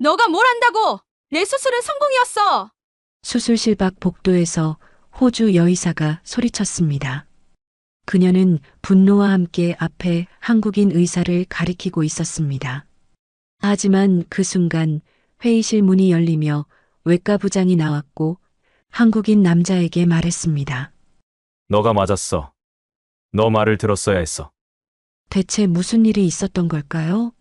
너가 뭘 안다고? 내 수술은 성공이었어. 수술실 밖 복도에서 호주 여의사가 소리쳤습니다. 그녀는 분노와 함께 앞에 한국인 의사를 가리키고 있었습니다. 하지만 그 순간 회의실 문이 열리며 외과부장이 나왔고 한국인 남자에게 말했습니다. 너가 맞았어. 너 말을 들었어야 했어. 대체 무슨 일이 있었던 걸까요?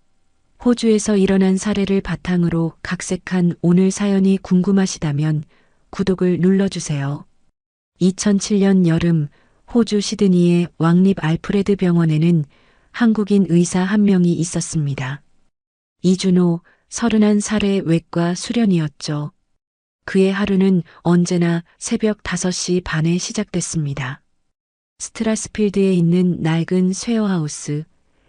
호주에서 일어난 사례를 바탕으로 각색한 오늘 사연이 궁금하시다면 구독을 눌러주세요. 2007년 여름 호주 시드니의 왕립 알프레드 병원에는 한국인 의사 한 명이 있었습니다. 이준호 31살의 외과 수련이었죠. 그의 하루는 언제나 새벽 5시 반에 시작됐습니다. 스트라스필드에 있는 낡은 쉐어하우스,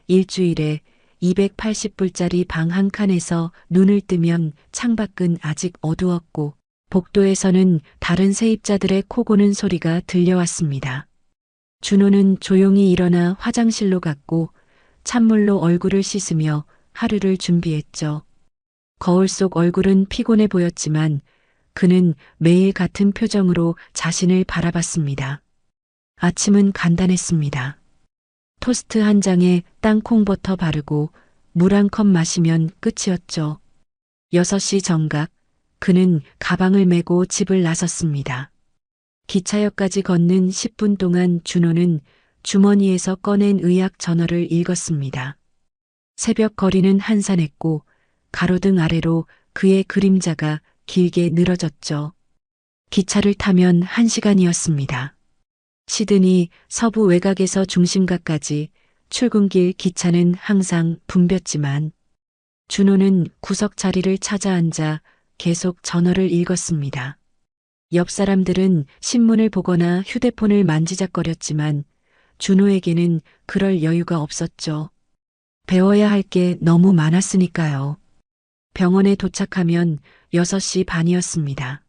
일주일에 280불짜리 방 한 칸에서 눈을 뜨면 창밖은 아직 어두웠고 복도에서는 다른 세입자들의 코 고는 소리가 들려왔습니다. 준호는 조용히 일어나 화장실로 갔고 찬물로 얼굴을 씻으며 하루를 준비했죠. 거울 속 얼굴은 피곤해 보였지만 그는 매일 같은 표정으로 자신을 바라봤습니다. 아침은 간단했습니다. 토스트 한 장에 땅콩버터 바르고 물 한 컵 마시면 끝이었죠. 6시 정각, 그는 가방을 메고 집을 나섰습니다. 기차역까지 걷는 10분 동안 준호는 주머니에서 꺼낸 의학 저널을 읽었습니다. 새벽 거리는 한산했고 가로등 아래로 그의 그림자가 길게 늘어졌죠. 기차를 타면 1시간이었습니다. 시드니 서부 외곽에서 중심가까지 출근길 기차는 항상 붐볐지만 준호는 구석 자리를 찾아 앉아 계속 저널을 읽었습니다. 옆 사람들은 신문을 보거나 휴대폰을 만지작거렸지만 준호에게는 그럴 여유가 없었죠. 배워야 할 게 너무 많았으니까요. 병원에 도착하면 6시 반이었습니다.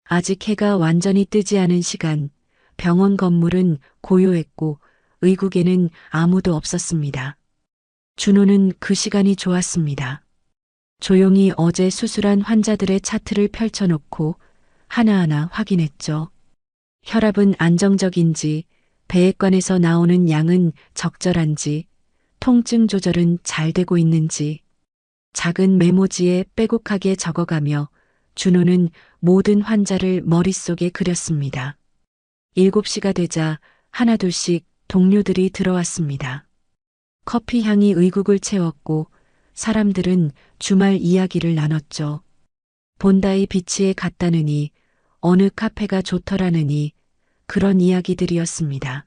아직 해가 완전히 뜨지 않은 시간, 병원 건물은 고요했고 의국에는 아무도 없었습니다. 준호는 그 시간이 좋았습니다. 조용히 어제 수술한 환자들의 차트를 펼쳐놓고 하나하나 확인했죠. 혈압은 안정적인지, 배액관에서 나오는 양은 적절한지, 통증 조절은 잘 되고 있는지, 작은 메모지에 빼곡하게 적어가며 준호는 모든 환자를 머릿속에 그렸습니다. 7시가 되자 하나둘씩 동료들이 들어왔습니다. 커피 향이 의국을 채웠고 사람들은 주말 이야기를 나눴죠. 본다이 비치에 갔다느니 어느 카페가 좋더라느니 그런 이야기들이었습니다.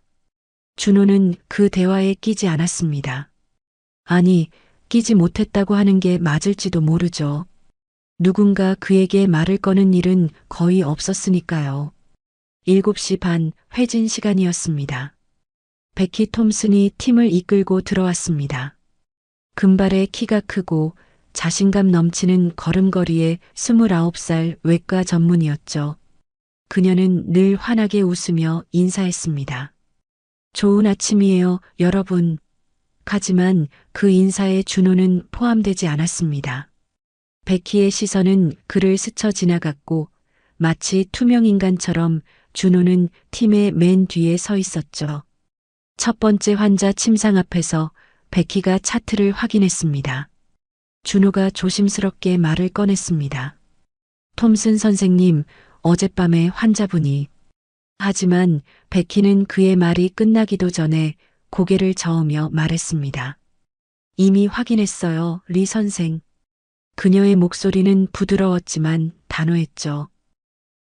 준호는 그 대화에 끼지 않았습니다. 아니, 끼지 못했다고 하는 게 맞을지도 모르죠. 누군가 그에게 말을 거는 일은 거의 없었으니까요. 7시 반 회진 시간이었습니다. 베키 톰슨이 팀을 이끌고 들어왔습니다. 금발의 키가 크고 자신감 넘치는 걸음걸이의 29살 외과 전문의였죠. 그녀는 늘 환하게 웃으며 인사했습니다. 좋은 아침이에요, 여러분. 하지만 그 인사에 준호는 포함되지 않았습니다. 베키의 시선은 그를 스쳐 지나갔고 마치 투명인간처럼 준호는 팀의 맨 뒤에 서 있었죠. 첫 번째 환자 침상 앞에서 베키가 차트를 확인했습니다. 준호가 조심스럽게 말을 꺼냈습니다. 톰슨 선생님, 어젯밤에 환자분이. 하지만 베키는 그의 말이 끝나기도 전에 고개를 저으며 말했습니다. 이미 확인했어요, 리 선생. 그녀의 목소리는 부드러웠지만 단호했죠.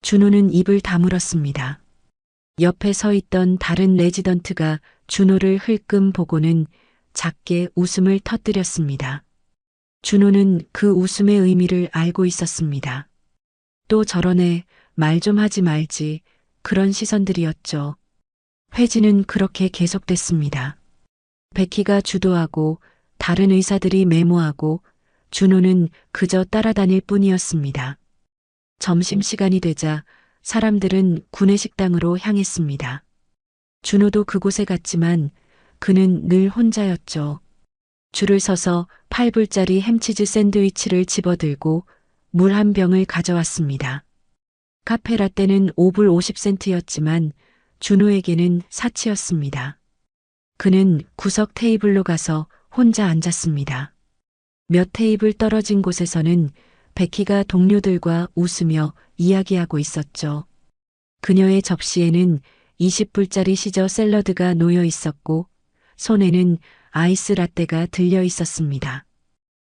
준호는 입을 다물었습니다. 옆에 서 있던 다른 레지던트가 준호를 흘끔 보고는 작게 웃음을 터뜨렸습니다. 준호는 그 웃음의 의미를 알고 있었습니다. 또 저러네, 말 좀 하지 말지, 그런 시선들이었죠. 회진은 그렇게 계속됐습니다. 베키가 주도하고 다른 의사들이 메모하고 준호는 그저 따라다닐 뿐이었습니다. 점심시간이 되자 사람들은 구내식당으로 향했습니다. 준호도 그곳에 갔지만 그는 늘 혼자였죠. 줄을 서서 8불짜리 햄치즈 샌드위치를 집어들고 물 한 병을 가져왔습니다. 카페라떼는 5불 50센트였지만 준호에게는 사치였습니다. 그는 구석 테이블로 가서 혼자 앉았습니다. 몇 테이블 떨어진 곳에서는 베키가 동료들과 웃으며 이야기하고 있었죠. 그녀의 접시에는 20불짜리 시저 샐러드가 놓여 있었고 손에는 아이스 라떼가 들려 있었습니다.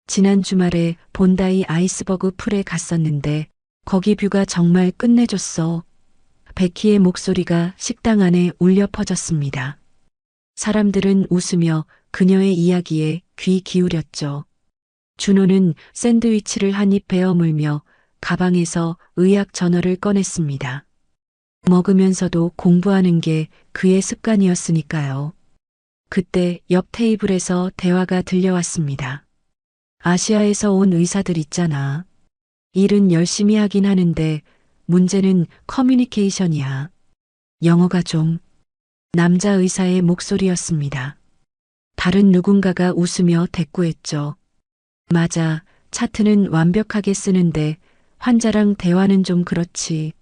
지난 주말에 본다이 아이스버그 풀에 갔었는데 거기 뷰가 정말 끝내줬어. 베키의 목소리가 식당 안에 울려 퍼졌습니다. 사람들은 웃으며 그녀의 이야기에 귀 기울였죠. 준호는 샌드위치를 한 입 베어 물며 가방에서 의학 저널을 꺼냈습니다. 먹으면서도 공부하는 게 그의 습관이었으니까요. 그때 옆 테이블에서 대화가 들려왔습니다. 아시아에서 온 의사들 있잖아. 일은 열심히 하긴 하는데 문제는 커뮤니케이션이야. 영어가 좀. 남자 의사의 목소리였습니다. 다른 누군가가 웃으며 대꾸했죠. 맞아, 차트는 완벽하게 쓰는데 환자랑 대화는 좀 그렇지.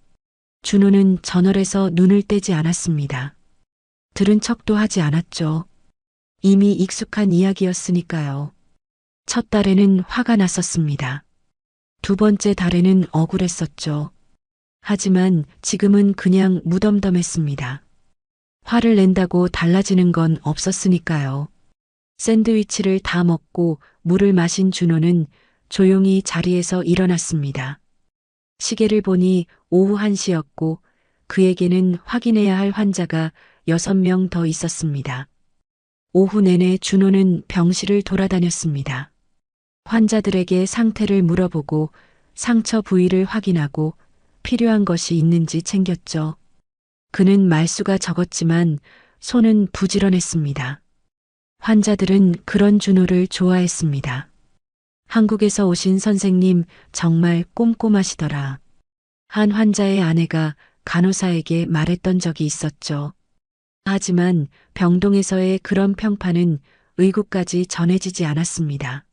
준호는 저널에서 눈을 떼지 않았습니다. 들은 척도 하지 않았죠. 이미 익숙한 이야기였으니까요. 첫 달에는 화가 났었습니다. 두 번째 달에는 억울했었죠. 하지만 지금은 그냥 무덤덤했습니다. 화를 낸다고 달라지는 건 없었으니까요. 샌드위치를 다 먹고 물을 마신 준호는 조용히 자리에서 일어났습니다. 시계를 보니 오후 1시였고 그에게는 확인해야 할 환자가 6명 더 있었습니다. 오후 내내 준호는 병실을 돌아다녔습니다. 환자들에게 상태를 물어보고 상처 부위를 확인하고 필요한 것이 있는지 챙겼죠. 그는 말수가 적었지만 손은 부지런했습니다. 환자들은 그런 준호를 좋아했습니다. 한국에서 오신 선생님 정말 꼼꼼하시더라. 한 환자의 아내가 간호사에게 말했던 적이 있었죠. 하지만 병동에서의 그런 평판은 의국까지 전해지지 않았습니다.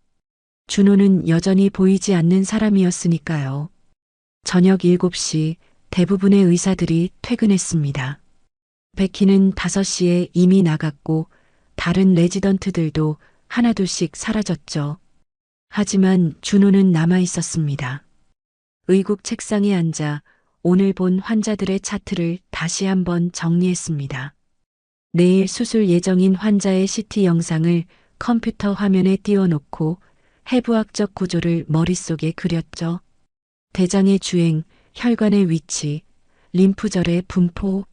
준호는 여전히 보이지 않는 사람이었으니까요. 저녁 7시 대부분의 의사들이 퇴근했습니다. 베키는 5시에 이미 나갔고 다른 레지던트들도 하나둘씩 사라졌죠. 하지만 준호는 남아 있었습니다. 의국 책상에 앉아 오늘 본 환자들의 차트를 다시 한번 정리했습니다. 내일 수술 예정인 환자의 CT 영상을 컴퓨터 화면에 띄워놓고 해부학적 구조를 머릿속에 그렸죠. 대장의 주행, 혈관의 위치, 림프절의 분포,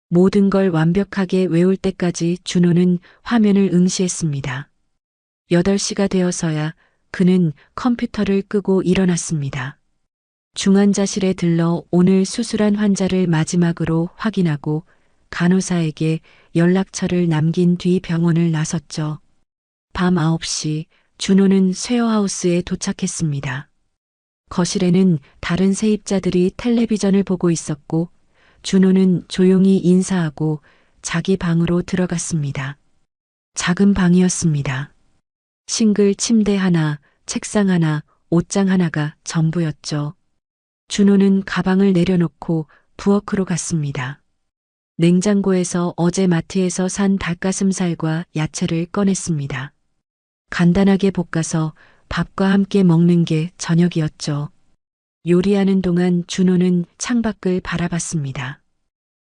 모든 걸 완벽하게 외울 때까지 준호는 화면을 응시했습니다. 8시가 되어서야 그는 컴퓨터를 끄고 일어났습니다. 중환자실에 들러 오늘 수술한 환자를 마지막으로 확인하고 간호사에게 연락처를 남긴 뒤 병원을 나섰죠. 밤 9시 준호는 쉐어하우스에 도착했습니다. 거실에는 다른 세입자들이 텔레비전을 보고 있었고 준호는 조용히 인사하고 자기 방으로 들어갔습니다. 작은 방이었습니다. 싱글 침대 하나, 책상 하나, 옷장 하나가 전부였죠. 준호는 가방을 내려놓고 부엌으로 갔습니다. 냉장고에서 어제 마트에서 산 닭가슴살과 야채를 꺼냈습니다. 간단하게 볶아서 밥과 함께 먹는 게 저녁이었죠. 요리하는 동안 준호는 창밖을 바라봤습니다.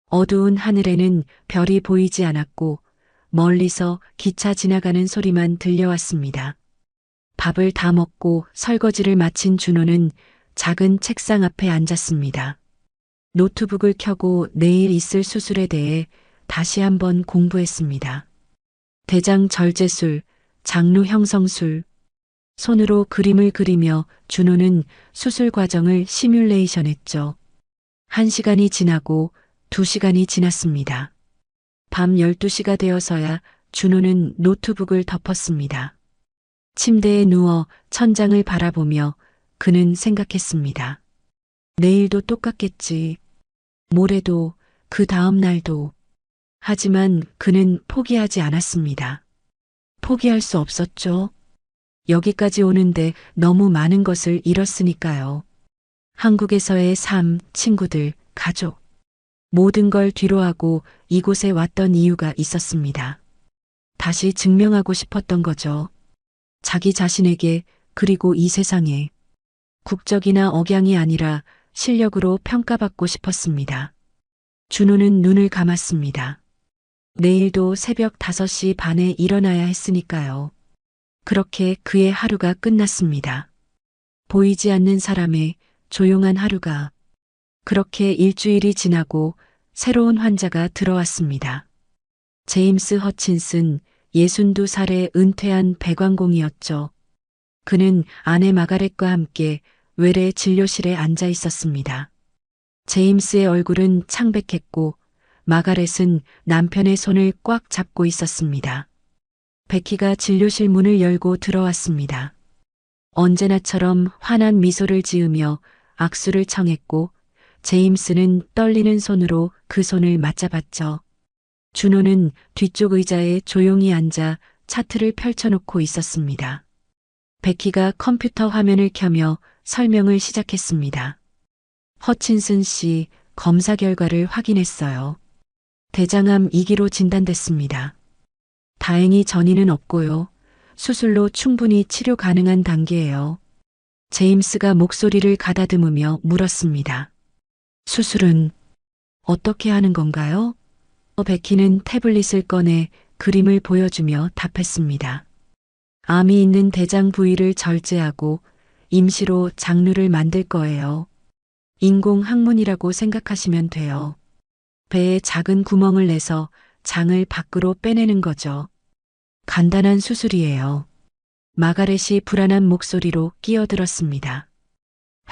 어두운 하늘에는 별이 보이지 않았고 멀리서 기차 지나가는 소리만 들려왔습니다. 밥을 다 먹고 설거지를 마친 준호는 작은 책상 앞에 앉았습니다. 노트북을 켜고 내일 있을 수술에 대해 다시 한번 공부했습니다. 대장 절제술, 장루 형성술, 손으로 그림을 그리며 준호는 수술 과정을 시뮬레이션했죠. 1시간이 지나고 2시간이 지났습니다. 밤 12시가 되어서야 준호는 노트북을 덮었습니다. 침대에 누워 천장을 바라보며 그는 생각했습니다. 내일도 똑같겠지. 모레도, 그 다음 날도. 하지만 그는 포기하지 않았습니다. 포기할 수 없었죠. 여기까지 오는데 너무 많은 것을 잃었으니까요. 한국에서의 삶, 친구들, 가족. 모든 걸 뒤로하고 이곳에 왔던 이유가 있었습니다. 다시 증명하고 싶었던 거죠. 자기 자신에게, 그리고 이 세상에. 국적이나 억양이 아니라 실력으로 평가받고 싶었습니다. 준호는 눈을 감았습니다. 내일도 새벽 5시 반에 일어나야 했으니까요. 그렇게 그의 하루가 끝났습니다. 보이지 않는 사람의 조용한 하루가. 그렇게 일주일이 지나고 새로운 환자가 들어왔습니다. 제임스 허친슨, 62살의 은퇴한 배관공이었죠. 그는 아내 마가렛과 함께 외래 진료실에 앉아 있었습니다. 제임스의 얼굴은 창백했고 마가렛은 남편의 손을 꽉 잡고 있었습니다. 베키가 진료실 문을 열고 들어왔습니다. 언제나처럼 환한 미소를 지으며 악수를 청했고 제임스는 떨리는 손으로 그 손을 맞잡았죠. 준호는 뒤쪽 의자에 조용히 앉아 차트를 펼쳐놓고 있었습니다. 베키가 컴퓨터 화면을 켜며 설명을 시작했습니다. 허친슨 씨, 검사 결과를 확인했어요. 대장암 2기로 진단됐습니다. 다행히 전이는 없고요. 수술로 충분히 치료 가능한 단계예요. 제임스가 목소리를 가다듬으며 물었습니다. 수술은 어떻게 하는 건가요? 베키는 태블릿을 꺼내 그림을 보여주며 답했습니다. 암이 있는 대장 부위를 절제하고 임시로 장루를 만들 거예요. 인공 항문이라고 생각하시면 돼요. 배에 작은 구멍을 내서 장을 밖으로 빼내는 거죠. 간단한 수술이에요. 마가렛이 불안한 목소리로 끼어들었습니다.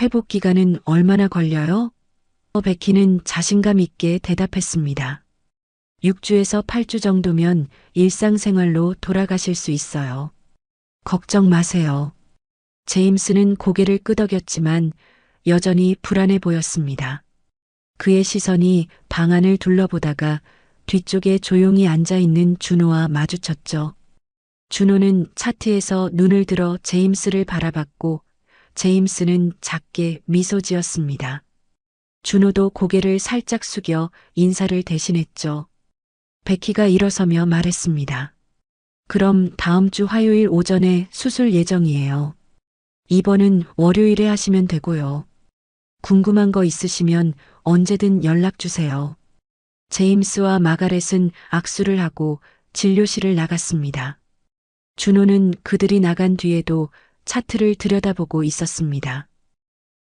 회복 기간은 얼마나 걸려요? 베키는 자신감 있게 대답했습니다. 6주에서 8주 정도면 일상생활로 돌아가실 수 있어요. 걱정 마세요. 제임스는 고개를 끄덕였지만 여전히 불안해 보였습니다. 그의 시선이 방안을 둘러보다가 뒤쪽에 조용히 앉아 있는 준호와 마주쳤죠. 준호는 차트에서 눈을 들어 제임스를 바라봤고 제임스는 작게 미소 지었습니다. 준호도 고개를 살짝 숙여 인사를 대신했죠. 베키가 일어서며 말했습니다. 그럼 다음 주 화요일 오전에 수술 예정이에요. 입원은 월요일에 하시면 되고요. 궁금한 거 있으시면 언제든 연락 주세요. 제임스와 마가렛은 악수를 하고 진료실을 나갔습니다. 준호는 그들이 나간 뒤에도 차트를 들여다보고 있었습니다.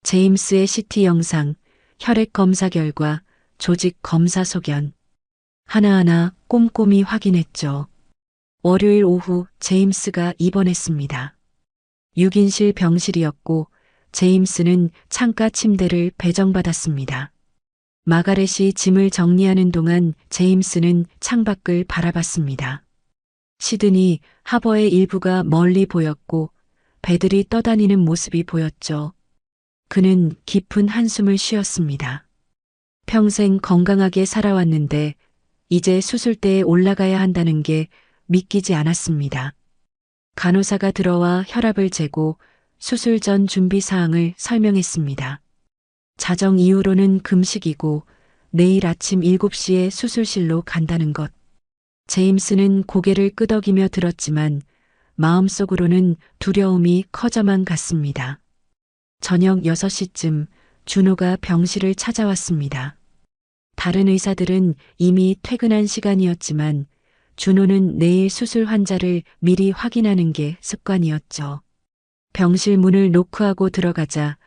제임스의 CT 영상, 혈액 검사 결과, 조직 검사 소견. 하나하나 꼼꼼히 확인했죠. 월요일 오후 제임스가 입원했습니다. 6인실 병실이었고 제임스는 창가 침대를 배정받았습니다. 마가렛이 짐을 정리하는 동안 제임스는 창밖을 바라봤습니다. 시드니 하버의 일부가 멀리 보였고 배들이 떠다니는 모습이 보였죠. 그는 깊은 한숨을 쉬었습니다. 평생 건강하게 살아왔는데 이제 수술대에 올라가야 한다는 게 믿기지 않았습니다. 간호사가 들어와 혈압을 재고 수술 전 준비 사항을 설명했습니다. 자정 이후로는 금식이고 내일 아침 7시에 수술실로 간다는 것. 제임스는 고개를 끄덕이며 들었지만 마음속으로는 두려움이 커져만 갔습니다. 저녁 6시쯤 준호가 병실을 찾아왔습니다. 다른 의사들은 이미 퇴근한 시간이었지만 준호는 내일 수술 환자를 미리 확인하는 게 습관이었죠. 병실 문을 노크하고 들어가자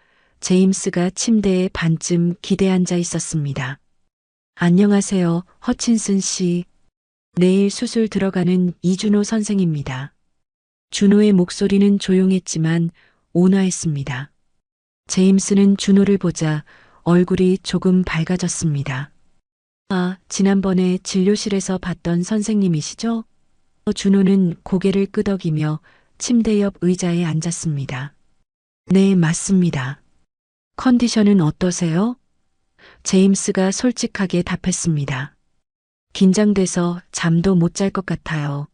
제임스가 침대에 반쯤 기대 앉아 있었습니다. 안녕하세요, 허친슨 씨. 내일 수술 들어가는 이준호 선생입니다. 준호의 목소리는 조용했지만 온화했습니다. 제임스는 준호를 보자 얼굴이 조금 밝아졌습니다. 아, 지난번에 진료실에서 봤던 선생님이시죠? 준호는 고개를 끄덕이며 침대 옆 의자에 앉았습니다. 네, 맞습니다. 컨디션은 어떠세요? 제임스가 솔직하게 답했습니다. 긴장돼서 잠도 못 잘 것 같아요.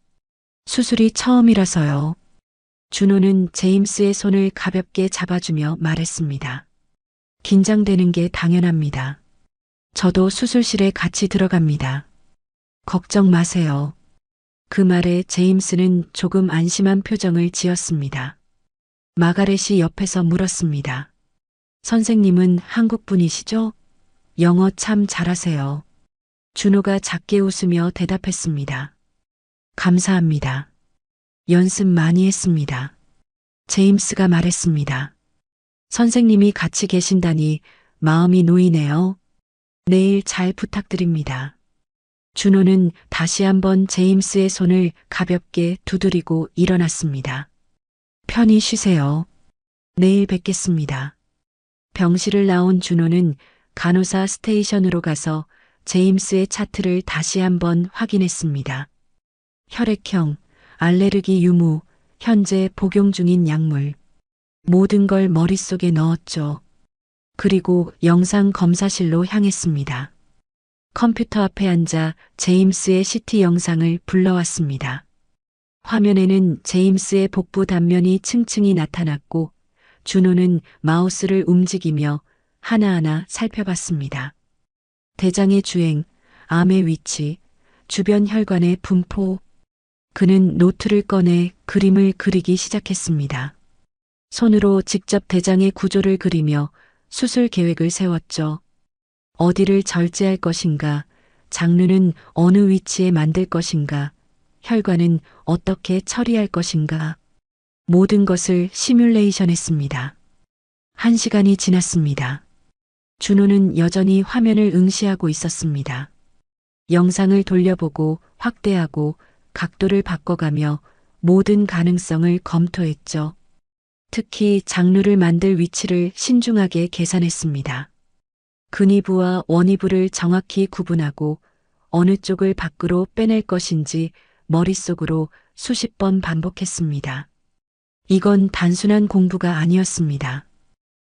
수술이 처음이라서요. 준호는 제임스의 손을 가볍게 잡아주며 말했습니다. 긴장되는 게 당연합니다. 저도 수술실에 같이 들어갑니다. 걱정 마세요. 그 말에 제임스는 조금 안심한 표정을 지었습니다. 마가렛이 옆에서 물었습니다. 선생님은 한국 분이시죠? 영어 참 잘하세요. 준호가 작게 웃으며 대답했습니다. 감사합니다. 연습 많이 했습니다. 제임스가 말했습니다. 선생님이 같이 계신다니 마음이 놓이네요. 내일 잘 부탁드립니다. 준호는 다시 한번 제임스의 손을 가볍게 두드리고 일어났습니다. 편히 쉬세요. 내일 뵙겠습니다. 병실을 나온 준호는 간호사 스테이션으로 가서 제임스의 차트를 다시 한번 확인했습니다. 혈액형, 알레르기 유무, 현재 복용 중인 약물. 모든 걸 머릿속에 넣었죠. 그리고 영상 검사실로 향했습니다. 컴퓨터 앞에 앉아 제임스의 CT 영상을 불러왔습니다. 화면에는 제임스의 복부 단면이 층층이 나타났고 준호는 마우스를 움직이며 하나하나 살펴봤습니다. 대장의 주행, 암의 위치, 주변 혈관의 분포. 그는 노트를 꺼내 그림을 그리기 시작했습니다. 손으로 직접 대장의 구조를 그리며 수술 계획을 세웠죠. 어디를 절제할 것인가, 장르는 어느 위치에 만들 것인가, 혈관은 어떻게 처리할 것인가. 모든 것을 시뮬레이션 했습니다. 1시간이 지났습니다. 준호는 여전히 화면을 응시하고 있었습니다. 영상을 돌려보고 확대하고 각도를 바꿔가며 모든 가능성을 검토했죠. 특히 장루를 만들 위치를 신중하게 계산했습니다. 근위부와 원위부를 정확히 구분하고 어느 쪽을 밖으로 빼낼 것인지 머릿속으로 수십 번 반복했습니다. 이건 단순한 공부가 아니었습니다.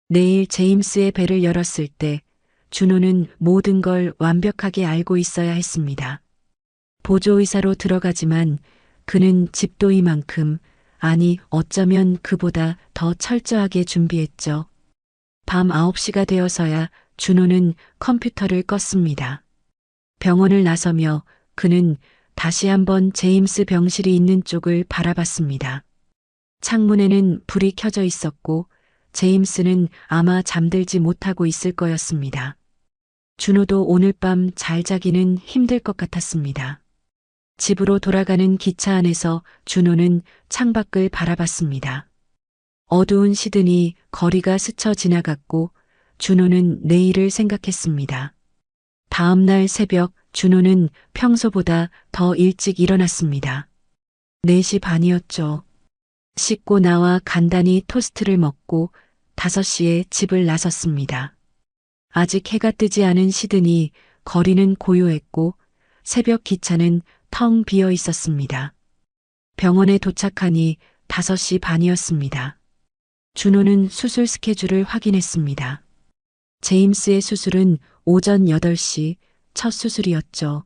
내일 제임스의 배를 열었을 때 준호는 모든 걸 완벽하게 알고 있어야 했습니다. 보조의사로 들어가지만 그는 집도이만큼, 아니 어쩌면 그보다 더 철저하게 준비했죠. 밤 9시가 되어서야 준호는 컴퓨터를 껐습니다. 병원을 나서며 그는 다시 한번 제임스 병실이 있는 쪽을 바라봤습니다. 창문에는 불이 켜져 있었고 제임스는 아마 잠들지 못하고 있을 거였습니다. 준호도 오늘 밤 잘 자기는 힘들 것 같았습니다. 집으로 돌아가는 기차 안에서 준호는 창밖을 바라봤습니다. 어두운 시드니 거리가 스쳐 지나갔고 준호는 내일을 생각했습니다. 다음 날 새벽 준호는 평소보다 더 일찍 일어났습니다. 4시 반이었죠. 씻고 나와 간단히 토스트를 먹고 5시에 집을 나섰습니다. 아직 해가 뜨지 않은 시드니 거리는 고요했고 새벽 기차는 텅 비어 있었습니다. 병원에 도착하니 5시 반이었습니다. 준호는 수술 스케줄을 확인했습니다. 제임스의 수술은 오전 8시 첫 수술이었죠.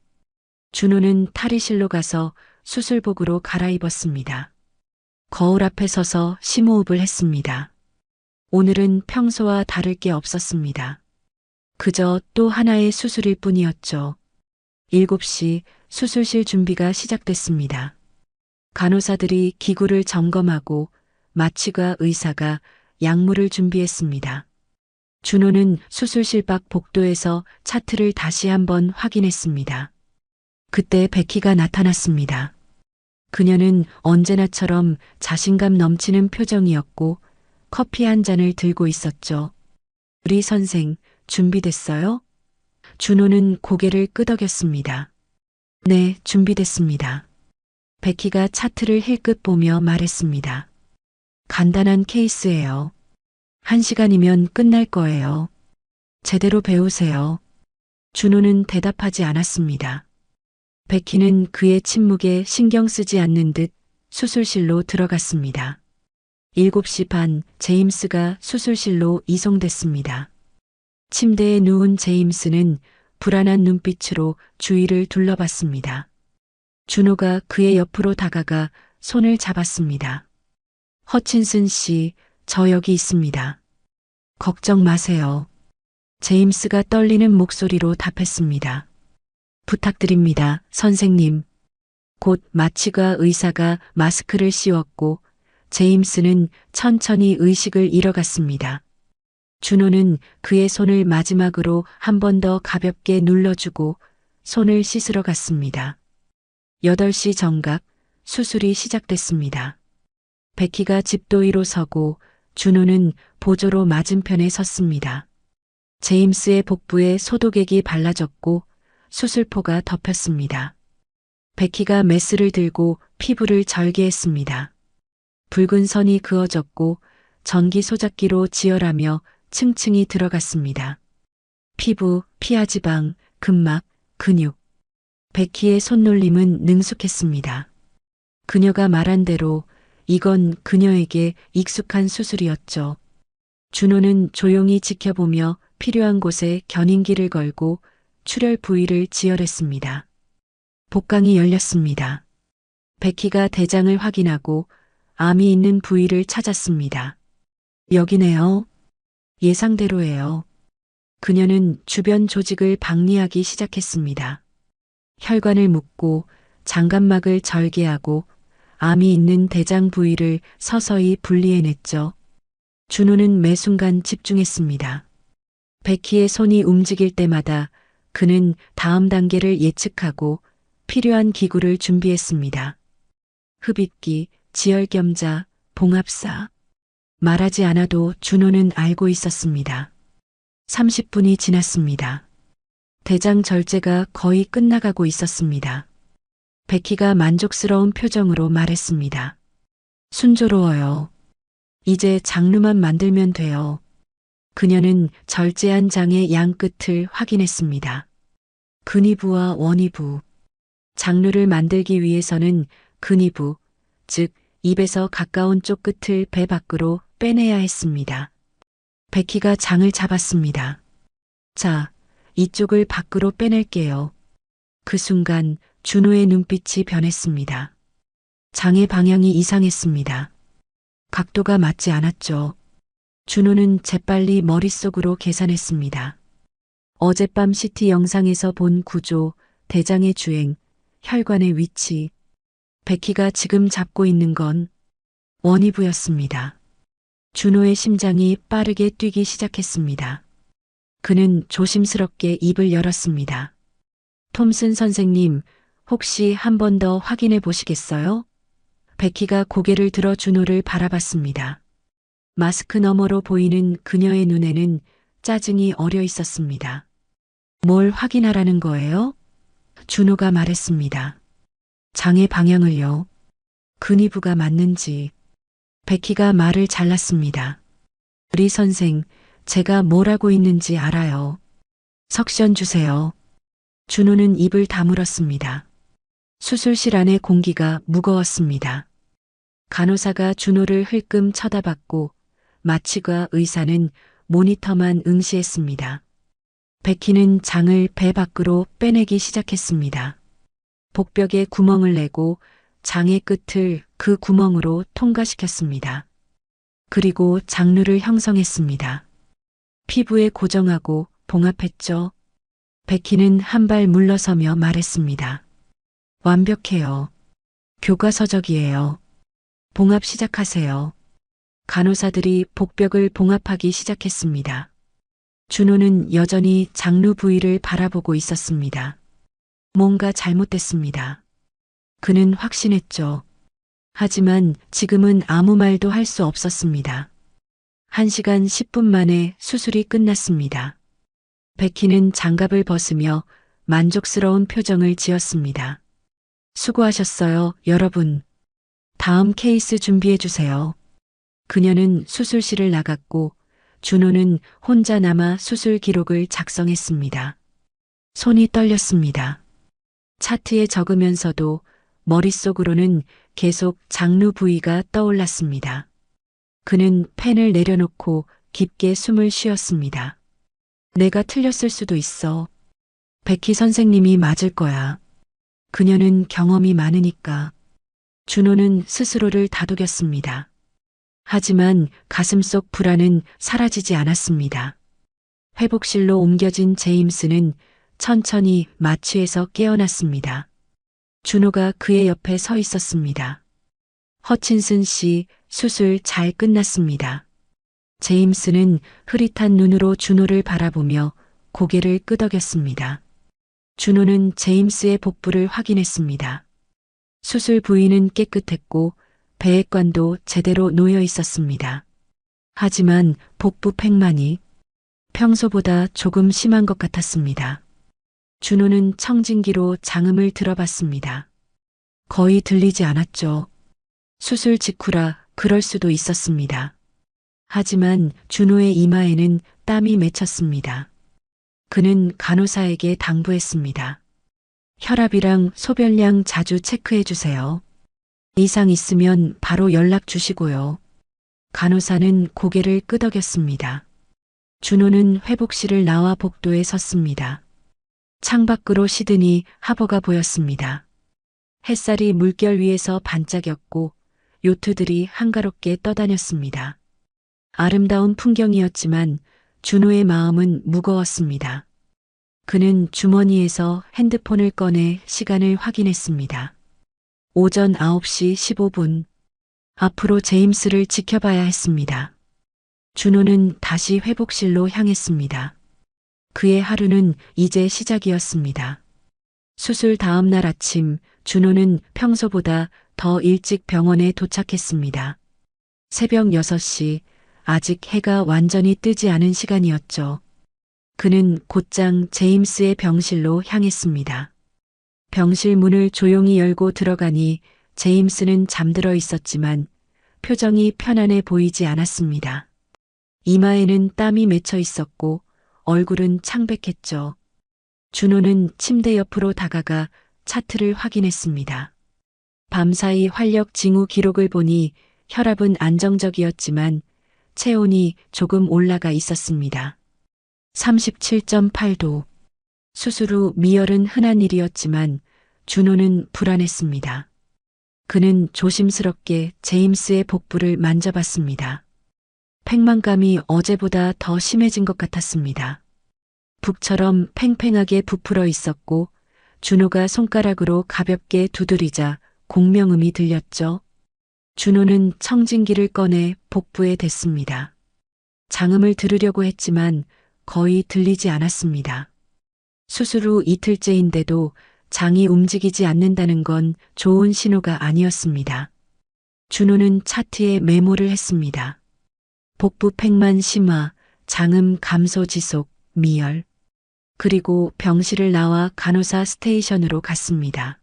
준호는 탈의실로 가서 수술복으로 갈아입었습니다. 거울 앞에 서서 심호흡을 했습니다. 오늘은 평소와 다를 게 없었습니다. 그저 또 하나의 수술일 뿐이었죠. 7시 수술실 준비가 시작됐습니다. 간호사들이 기구를 점검하고 마취과 의사가 약물을 준비했습니다. 준호는 수술실 밖 복도에서 차트를 다시 한번 확인했습니다. 그때 베키가 나타났습니다. 그녀는 언제나처럼 자신감 넘치는 표정이었고 커피 한 잔을 들고 있었죠. 우리 선생, 준비됐어요? 준호는 고개를 끄덕였습니다. 네, 준비됐습니다. 베키가 차트를 힐끗 보며 말했습니다. 간단한 케이스예요. 1시간이면 끝날 거예요. 제대로 배우세요. 준호는 대답하지 않았습니다. 베키는 그의 침묵에 신경 쓰지 않는 듯 수술실로 들어갔습니다. 7시 반 제임스가 수술실로 이송됐습니다. 침대에 누운 제임스는 불안한 눈빛으로 주위를 둘러봤습니다. 준호가 그의 옆으로 다가가 손을 잡았습니다. 허친슨 씨, 저 여기 있습니다. 걱정 마세요. 제임스가 떨리는 목소리로 답했습니다. 부탁드립니다, 선생님. 곧 마취과 의사가 마스크를 씌웠고 제임스는 천천히 의식을 잃어갔습니다. 준호는 그의 손을 마지막으로 한 번 더 가볍게 눌러주고 손을 씻으러 갔습니다. 8시 정각 수술이 시작됐습니다. 베키가 집도의로 서고 준호는 보조로 맞은편에 섰습니다. 제임스의 복부에 소독액이 발라졌고 수술포가 덮였습니다. 베키가 메스를 들고 피부를 절개했습니다. 붉은 선이 그어졌고 전기 소작기로 지혈하며 층층이 들어갔습니다. 피부, 피하지방, 근막, 근육. 베키의 손놀림은 능숙했습니다. 그녀가 말한 대로 이건 그녀에게 익숙한 수술이었죠. 준호는 조용히 지켜보며 필요한 곳에 견인기를 걸고 출혈 부위를 지혈했습니다. 복강이 열렸습니다. 베키가 대장을 확인하고 암이 있는 부위를 찾았습니다. 여기네요. 예상대로예요. 그녀는 주변 조직을 박리하기 시작했습니다. 혈관을 묶고 장갑막을 절개하고 암이 있는 대장 부위를 서서히 분리해냈죠. 준호는 매 순간 집중했습니다. 베키의 손이 움직일 때마다 그는 다음 단계를 예측하고 필요한 기구를 준비했습니다. 흡입기, 지혈겸자, 봉합사. 말하지 않아도 준호는 알고 있었습니다. 30분이 지났습니다. 대장 절제가 거의 끝나가고 있었습니다. 베키가 만족스러운 표정으로 말했습니다. 순조로워요. 이제 장루만 만들면 돼요. 그녀는 절제한 장의 양 끝을 확인했습니다. 근위부와 원위부. 장루를 만들기 위해서는 근위부, 즉 입에서 가까운 쪽 끝을 배 밖으로 빼내야 했습니다. 베키가 장을 잡았습니다. 자, 이쪽을 밖으로 빼낼게요. 그 순간 준호의 눈빛이 변했습니다. 장의 방향이 이상했습니다. 각도가 맞지 않았죠. 준호는 재빨리 머릿속으로 계산했습니다. 어젯밤 CT 영상에서 본 구조, 대장의 주행, 혈관의 위치. 베키가 지금 잡고 있는 건 원위부였습니다. 준호의 심장이 빠르게 뛰기 시작했습니다. 그는 조심스럽게 입을 열었습니다. 톰슨 선생님, 혹시 한 번 더 확인해 보시겠어요? 베키가 고개를 들어 준호를 바라봤습니다. 마스크 너머로 보이는 그녀의 눈에는 짜증이 어려 있었습니다. 뭘 확인하라는 거예요? 준호가 말했습니다. 장의 방향을요. 근위부가 맞는지. 베키가 말을 잘랐습니다. 리 선생, 제가 뭘 하고 있는지 알아요. 석션 주세요. 준호는 입을 다물었습니다. 수술실 안의 공기가 무거웠습니다. 간호사가 준호를 흘끔 쳐다봤고 마취과 의사는 모니터만 응시했습니다. 베키는 장을 배 밖으로 빼내기 시작했습니다. 복벽에 구멍을 내고 장의 끝을 그 구멍으로 통과시켰습니다. 그리고 장루를 형성했습니다. 피부에 고정하고 봉합했죠. 베키는 한 발 물러서며 말했습니다. 완벽해요. 교과서적이에요. 봉합 시작하세요. 간호사들이 복벽을 봉합하기 시작했습니다. 준호는 여전히 장루 부위를 바라보고 있었습니다. 뭔가 잘못됐습니다. 그는 확신했죠. 하지만 지금은 아무 말도 할 수 없었습니다. 1시간 10분 만에 수술이 끝났습니다. 베키는 장갑을 벗으며 만족스러운 표정을 지었습니다. 수고하셨어요, 여러분. 다음 케이스 준비해 주세요. 그녀는 수술실을 나갔고 준호는 혼자 남아 수술 기록을 작성했습니다. 손이 떨렸습니다. 차트에 적으면서도 머릿속으로는 계속 장루 부위가 떠올랐습니다. 그는 펜을 내려놓고 깊게 숨을 쉬었습니다. 내가 틀렸을 수도 있어. 베키 선생님이 맞을 거야. 그녀는 경험이 많으니까. 준호는 스스로를 다독였습니다. 하지만 가슴속 불안은 사라지지 않았습니다. 회복실로 옮겨진 제임스는 천천히 마취에서 깨어났습니다. 준호가 그의 옆에 서 있었습니다. 허친슨 씨, 수술 잘 끝났습니다. 제임스는 흐릿한 눈으로 준호를 바라보며 고개를 끄덕였습니다. 준호는 제임스의 복부를 확인했습니다. 수술 부위는 깨끗했고 배액관도 제대로 놓여 있었습니다. 하지만 복부 팽만이 평소보다 조금 심한 것 같았습니다. 준호는 청진기로 장음을 들어봤습니다. 거의 들리지 않았죠. 수술 직후라 그럴 수도 있었습니다. 하지만 준호의 이마에는 땀이 맺혔습니다. 그는 간호사에게 당부했습니다. 혈압이랑 소변량 자주 체크해 주세요. 이상 있으면 바로 연락 주시고요. 간호사는 고개를 끄덕였습니다. 준호는 회복실을 나와 복도에 섰습니다. 창밖으로 시드니 하버가 보였습니다. 햇살이 물결 위에서 반짝였고 요트들이 한가롭게 떠다녔습니다. 아름다운 풍경이었지만 준호의 마음은 무거웠습니다. 그는 주머니에서 핸드폰을 꺼내 시간을 확인했습니다. 오전 9시 15분. 앞으로 제임스를 지켜봐야 했습니다. 준호는 다시 회복실로 향했습니다. 그의 하루는 이제 시작이었습니다. 수술 다음 날 아침, 준호는 평소보다 더 일찍 병원에 도착했습니다. 새벽 6시, 아직 해가 완전히 뜨지 않은 시간이었죠. 그는 곧장 제임스의 병실로 향했습니다. 병실 문을 조용히 열고 들어가니 제임스는 잠들어 있었지만 표정이 편안해 보이지 않았습니다. 이마에는 땀이 맺혀 있었고 얼굴은 창백했죠. 준호는 침대 옆으로 다가가 차트를 확인했습니다. 밤사이 활력 징후 기록을 보니 혈압은 안정적이었지만 체온이 조금 올라가 있었습니다. 37.8도. 수술 후 미열은 흔한 일이었지만 준호는 불안했습니다. 그는 조심스럽게 제임스의 복부를 만져봤습니다. 팽만감이 어제보다 더 심해진 것 같았습니다. 북처럼 팽팽하게 부풀어 있었고 준호가 손가락으로 가볍게 두드리자 공명음이 들렸죠. 준호는 청진기를 꺼내 복부에 댔습니다. 장음을 들으려고 했지만 거의 들리지 않았습니다. 수술 후 이틀째인데도 장이 움직이지 않는다는 건 좋은 신호가 아니었습니다. 준호는 차트에 메모를 했습니다. 복부 팽만 심화, 장음 감소 지속, 미열. 그리고 병실을 나와 간호사 스테이션으로 갔습니다.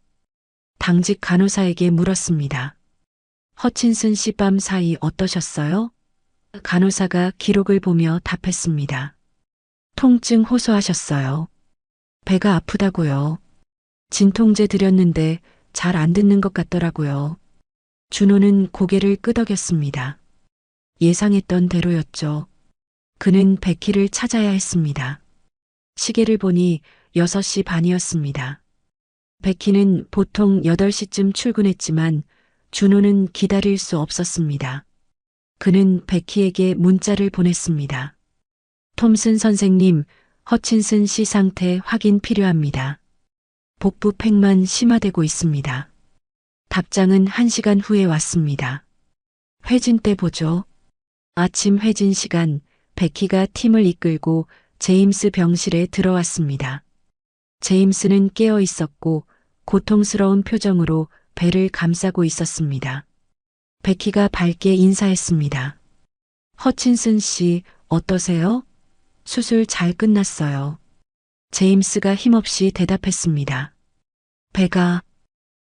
당직 간호사에게 물었습니다. 허친슨 씨 밤 사이 어떠셨어요? 간호사가 기록을 보며 답했습니다. 통증 호소하셨어요. 배가 아프다고요. 진통제 드렸는데 잘 안 듣는 것 같더라고요. 준호는 고개를 끄덕였습니다. 예상했던 대로였죠. 그는 베키를 찾아야 했습니다. 시계를 보니 6시 반이었습니다. 베키는 보통 8시쯤 출근했지만 준호는 기다릴 수 없었습니다. 그는 베키에게 문자를 보냈습니다. 톰슨 선생님, 허친슨 씨 상태 확인 필요합니다. 복부 팽만 심화되고 있습니다. 답장은 1시간 후에 왔습니다. 회진 때 보죠. 아침 회진 시간, 베키가 팀을 이끌고 제임스 병실에 들어왔습니다. 제임스는 깨어 있었고 고통스러운 표정으로 배를 감싸고 있었습니다. 베키가 밝게 인사했습니다. 허친슨 씨, 어떠세요? 수술 잘 끝났어요. 제임스가 힘없이 대답했습니다. 배가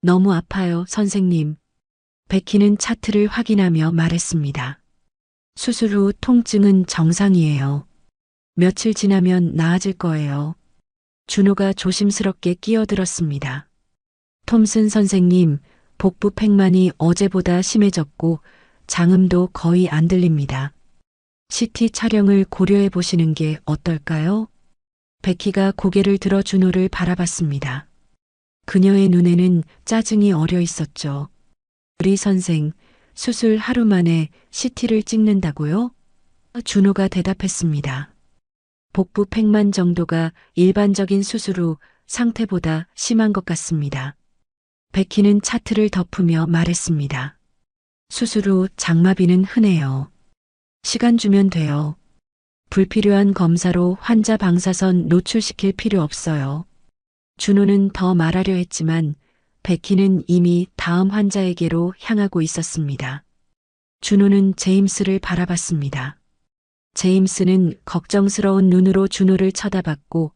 너무 아파요, 선생님. 베키는 차트를 확인하며 말했습니다. 수술 후 통증은 정상이에요. 며칠 지나면 나아질 거예요. 준호가 조심스럽게 끼어들었습니다. 톰슨 선생님, 복부 팽만이 어제보다 심해졌고 장음도 거의 안 들립니다. CT 촬영을 고려해 보시는 게 어떨까요? 베키가 고개를 들어 준호를 바라봤습니다. 그녀의 눈에는 짜증이 어려 있었죠. 우리 선생, 수술 하루 만에 CT를 찍는다고요? 준호가 대답했습니다. 복부 팽만 정도가 일반적인 수술 후 상태보다 심한 것 같습니다. 백희는 차트를 덮으며 말했습니다. 수술 후 장마비는 흔해요. 시간 주면 돼요. 불필요한 검사로 환자 방사선 노출시킬 필요 없어요. 준호는 더 말하려 했지만 백희는 이미 다음 환자에게로 향하고 있었습니다. 준호는 제임스를 바라봤습니다. 제임스는 걱정스러운 눈으로 준호를 쳐다봤고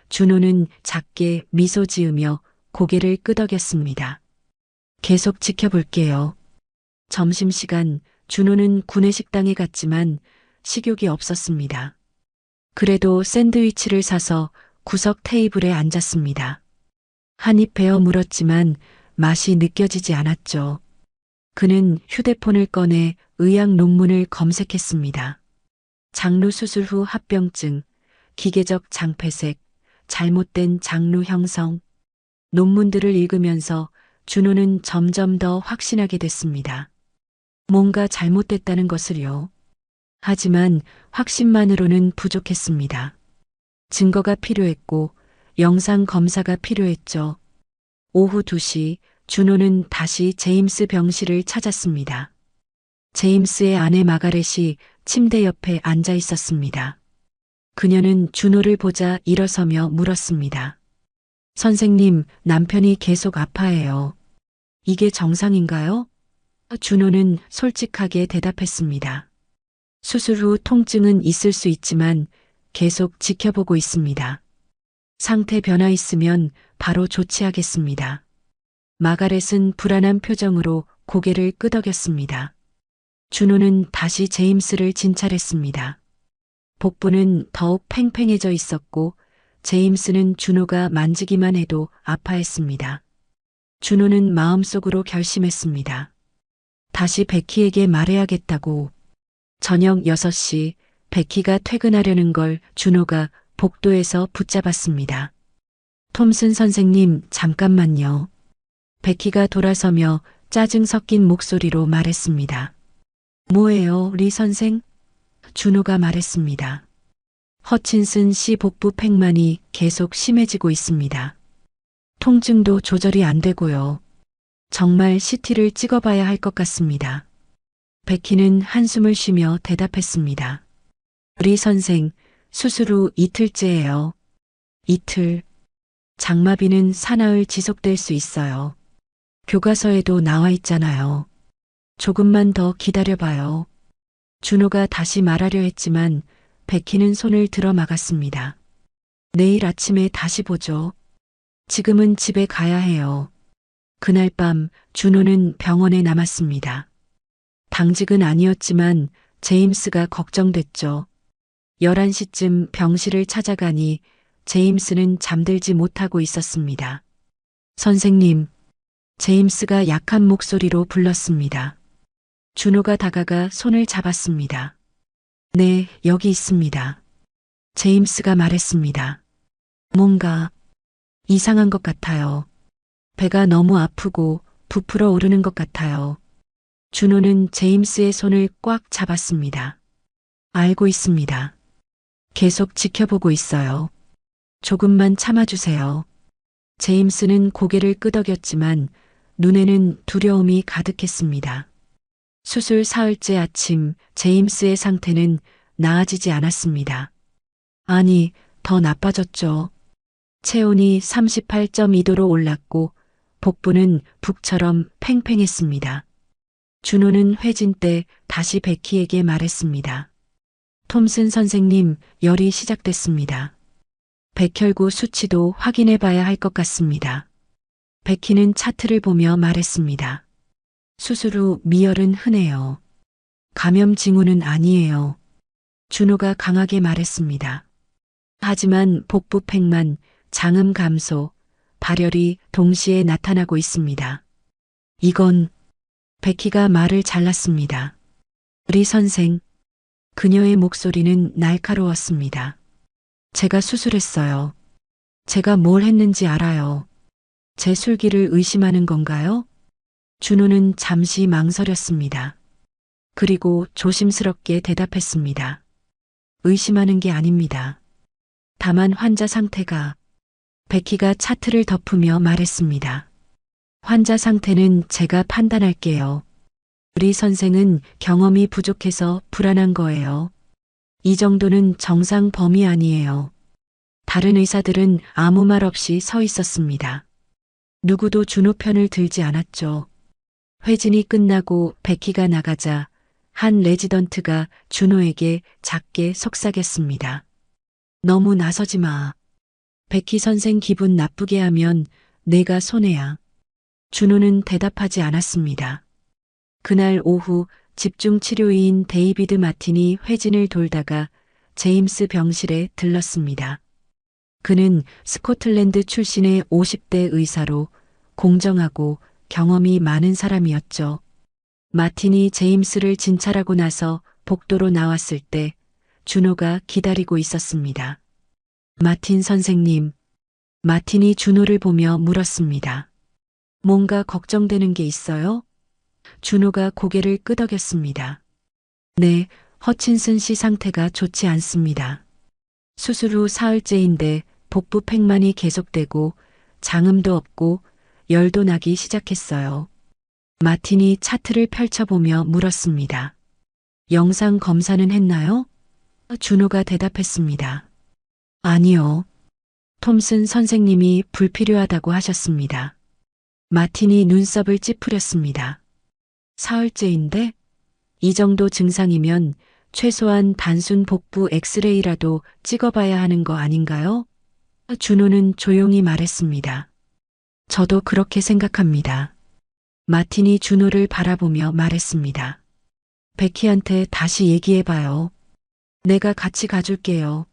준호는 작게 미소 지으며 고개를 끄덕였습니다. 계속 지켜볼게요. 점심시간 준호는 구내식당에 갔지만 식욕이 없었습니다. 그래도 샌드위치를 사서 구석 테이블에 앉았습니다. 한 입 베어 물었지만 맛이 느껴지지 않았죠. 그는 휴대폰을 꺼내 의학 논문을 검색했습니다. 장루 수술 후 합병증, 기계적 장폐색, 잘못된 장루 형성. 논문들을 읽으면서 준호는 점점 더 확신하게 됐습니다. 뭔가 잘못됐다는 것을요. 하지만 확신만으로는 부족했습니다. 증거가 필요했고 영상 검사가 필요했죠. 오후 2시 준호는 다시 제임스 병실을 찾았습니다. 제임스의 아내 마가렛이 침대 옆에 앉아 있었습니다. 그녀는 준호를 보자 일어서며 물었습니다. 선생님, 남편이 계속 아파해요. 이게 정상인가요? 준호는 솔직하게 대답했습니다. 수술 후 통증은 있을 수 있지만 계속 지켜보고 있습니다. 상태 변화 있으면 바로 조치하겠습니다. 마가렛은 불안한 표정으로 고개를 끄덕였습니다. 준호는 다시 제임스를 진찰했습니다. 복부는 더욱 팽팽해져 있었고 제임스는 준호가 만지기만 해도 아파했습니다. 준호는 마음속으로 결심했습니다. 다시 베키에게 말해야겠다고. 저녁 6시 베키가 퇴근하려는 걸 준호가 복도에서 붙잡았습니다. 톰슨 선생님, 잠깐만요. 베키가 돌아서며 짜증 섞인 목소리로 말했습니다. 뭐예요, 리 선생? 준호가 말했습니다. 허친슨 씨 복부 팽만이 계속 심해지고 있습니다. 통증도 조절이 안 되고요. 정말 CT를 찍어봐야 할 것 같습니다. 베키는 한숨을 쉬며 대답했습니다. 리 선생, 수술 후 이틀째예요. 이틀. 장마비는 사나흘 지속될 수 있어요. 교과서에도 나와 있잖아요. 조금만 더 기다려봐요. 준호가 다시 말하려 했지만 베키는 손을 들어 막았습니다. 내일 아침에 다시 보죠. 지금은 집에 가야 해요. 그날 밤 준호는 병원에 남았습니다. 당직은 아니었지만 제임스가 걱정됐죠. 11시쯤 병실을 찾아가니 제임스는 잠들지 못하고 있었습니다. 선생님, 제임스가 약한 목소리로 불렀습니다. 준호가 다가가 손을 잡았습니다. 네, 여기 있습니다. 제임스가 말했습니다. 뭔가 이상한 것 같아요. 배가 너무 아프고 부풀어 오르는 것 같아요. 준호는 제임스의 손을 꽉 잡았습니다. 알고 있습니다. 계속 지켜보고 있어요. 조금만 참아주세요. 제임스는 고개를 끄덕였지만 눈에는 두려움이 가득했습니다. 수술 사흘째 아침 제임스의 상태는 나아지지 않았습니다. 아니, 더 나빠졌죠. 체온이 38.2도로 올랐고 복부는 북처럼 팽팽했습니다. 준호는 회진 때 다시 베키에게 말했습니다. 톰슨 선생님, 열이 시작됐습니다. 백혈구 수치도 확인해 봐야 할 것 같습니다. 베키는 차트를 보며 말했습니다. 수술 후 미열은 흔해요. 감염 징후는 아니에요. 준호가 강하게 말했습니다. 하지만 복부 팽만, 장음 감소, 발열이 동시에 나타나고 있습니다. 이건 베키가 말을 잘랐습니다. 리 선생. 그녀의 목소리는 날카로웠습니다. 제가 수술했어요. 제가 뭘 했는지 알아요. 제 술기를 의심하는 건가요? 준호는 잠시 망설였습니다. 그리고 조심스럽게 대답했습니다. 의심하는 게 아닙니다. 다만 환자 상태가. 베키가 차트를 덮으며 말했습니다. 환자 상태는 제가 판단할게요. 리 선생은 경험이 부족해서 불안한 거예요. 이 정도는 정상 범위 아니에요. 다른 의사들은 아무 말 없이 서 있었습니다. 누구도 준호 편을 들지 않았죠. 회진이 끝나고 베키가 나가자 한 레지던트가 준호에게 작게 속삭였습니다. 너무 나서지 마. 베키 선생 기분 나쁘게 하면 내가 손해야. 준호는 대답하지 않았습니다. 그날 오후 집중치료의인 데이비드 마틴이 회진을 돌다가 제임스 병실에 들렀습니다. 그는 스코틀랜드 출신의 50대 의사로 공정하고 경험이 많은 사람이었죠. 마틴이 제임스를 진찰하고 나서 복도로 나왔을 때 준호가 기다리고 있었습니다. 마틴 선생님. 마틴이 준호를 보며 물었습니다. 뭔가 걱정되는 게 있어요? 준호가 고개를 끄덕였습니다. 네, 허친슨 씨 상태가 좋지 않습니다. 수술 후 사흘째인데 복부 팽만이 계속되고 장음도 없고 열도 나기 시작했어요. 마틴이 차트를 펼쳐보며 물었습니다. 영상 검사는 했나요? 준호가 대답했습니다. 아니요. 톰슨 선생님이 불필요하다고 하셨습니다. 마틴이 눈썹을 찌푸렸습니다. 사흘째인데 이 정도 증상이면 최소한 단순 복부 엑스레이라도 찍어봐야 하는 거 아닌가요? 준호는 조용히 말했습니다. 저도 그렇게 생각합니다. 마틴이 준호를 바라보며 말했습니다. 베키한테 다시 얘기해봐요. 내가 같이 가줄게요.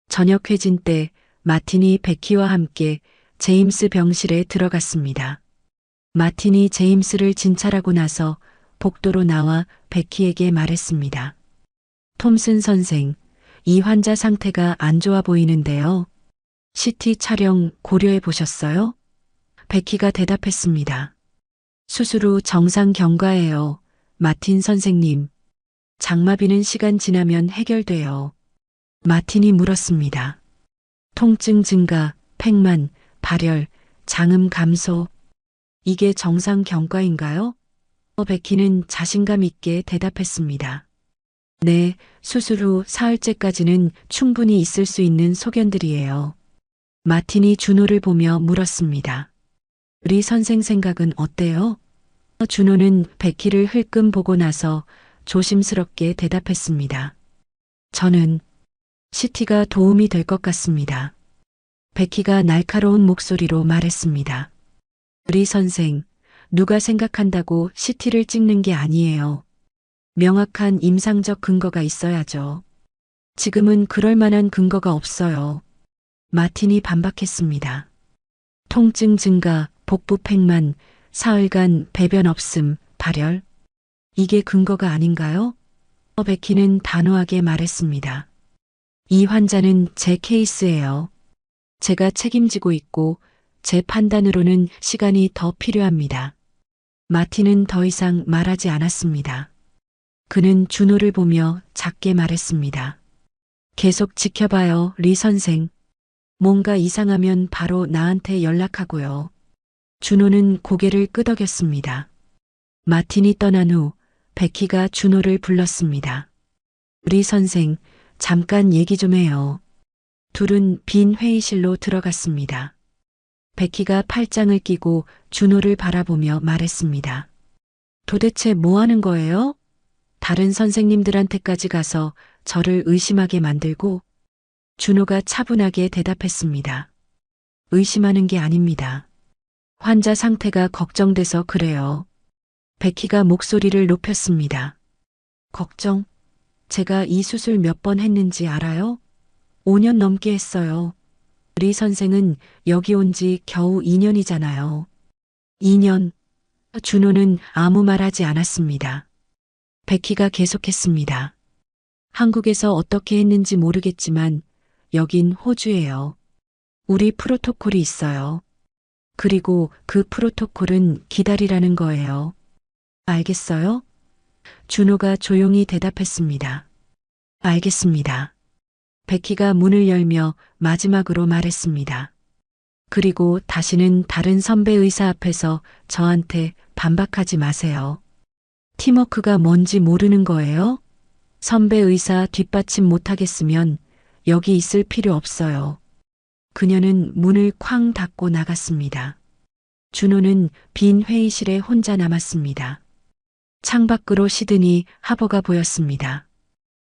저녁 회진 때 마틴이 베키와 함께 제임스 병실에 들어갔습니다. 마틴이 제임스를 진찰하고 나서 복도로 나와 베키에게 말했습니다. 톰슨 선생, 이 환자 상태가 안 좋아 보이는데요. CT 촬영 고려해 보셨어요? 베키가 대답했습니다. 수술 후 정상 경과예요. 마틴 선생님. 장마비는 시간 지나면 해결돼요. 마틴이 물었습니다. 통증 증가, 팽만, 발열, 장음 감소. 이게 정상 경과인가요? 베키는 자신감 있게 대답했습니다. 네, 수술 후 사흘째까지는 충분히 있을 수 있는 소견들이에요. 마틴이 준호를 보며 물었습니다. 리 선생 생각은 어때요? 준호는 베키를 흘끔 보고 나서 조심스럽게 대답했습니다. 저는 CT가 도움이 될 것 같습니다. 베키가 날카로운 목소리로 말했습니다. 리 선생, 누가 생각한다고 CT를 찍는 게 아니에요. 명확한 임상적 근거가 있어야죠. 지금은 그럴 만한 근거가 없어요. 마틴이 반박했습니다. 통증 증가, 복부 팽만, 사흘간 배변 없음, 발열. 이게 근거가 아닌가요? 베키는 단호하게 말했습니다. 이 환자는 제 케이스예요. 제가 책임지고 있고 제 판단으로는 시간이 더 필요합니다. 마틴은 더 이상 말하지 않았습니다. 그는 준호를 보며 작게 말했습니다. 계속 지켜봐요, 리 선생. 뭔가 이상하면 바로 나한테 연락하고요. 준호는 고개를 끄덕였습니다. 마틴이 떠난 후 베키가 준호를 불렀습니다. 리 선생, 잠깐 얘기 좀 해요. 둘은 빈 회의실로 들어갔습니다. 베키가 팔짱을 끼고 준호를 바라보며 말했습니다. 도대체 뭐 하는 거예요? 다른 선생님들한테까지 가서 저를 의심하게 만들고. 준호가 차분하게 대답했습니다. 의심하는 게 아닙니다. 환자 상태가 걱정돼서 그래요. 베키가 목소리를 높였습니다. 걱정? 제가 이 수술 몇 번 했는지 알아요? 5년 넘게 했어요. 리 선생은 여기 온 지 겨우 2년이잖아요. 2년. 준호는 아무 말 하지 않았습니다. 베키가 계속했습니다. 한국에서 어떻게 했는지 모르겠지만 여긴 호주예요. 우리 프로토콜이 있어요. 그리고 그 프로토콜은 기다리라는 거예요. 알겠어요? 준호가 조용히 대답했습니다. 알겠습니다. 베키가 문을 열며 마지막으로 말했습니다. 그리고 다시는 다른 선배 의사 앞에서 저한테 반박하지 마세요. 팀워크가 뭔지 모르는 거예요? 선배 의사 뒷받침 못하겠으면 여기 있을 필요 없어요. 그녀는 문을 쾅 닫고 나갔습니다. 준호는 빈 회의실에 혼자 남았습니다. 창밖으로 시드니 하버가 보였습니다.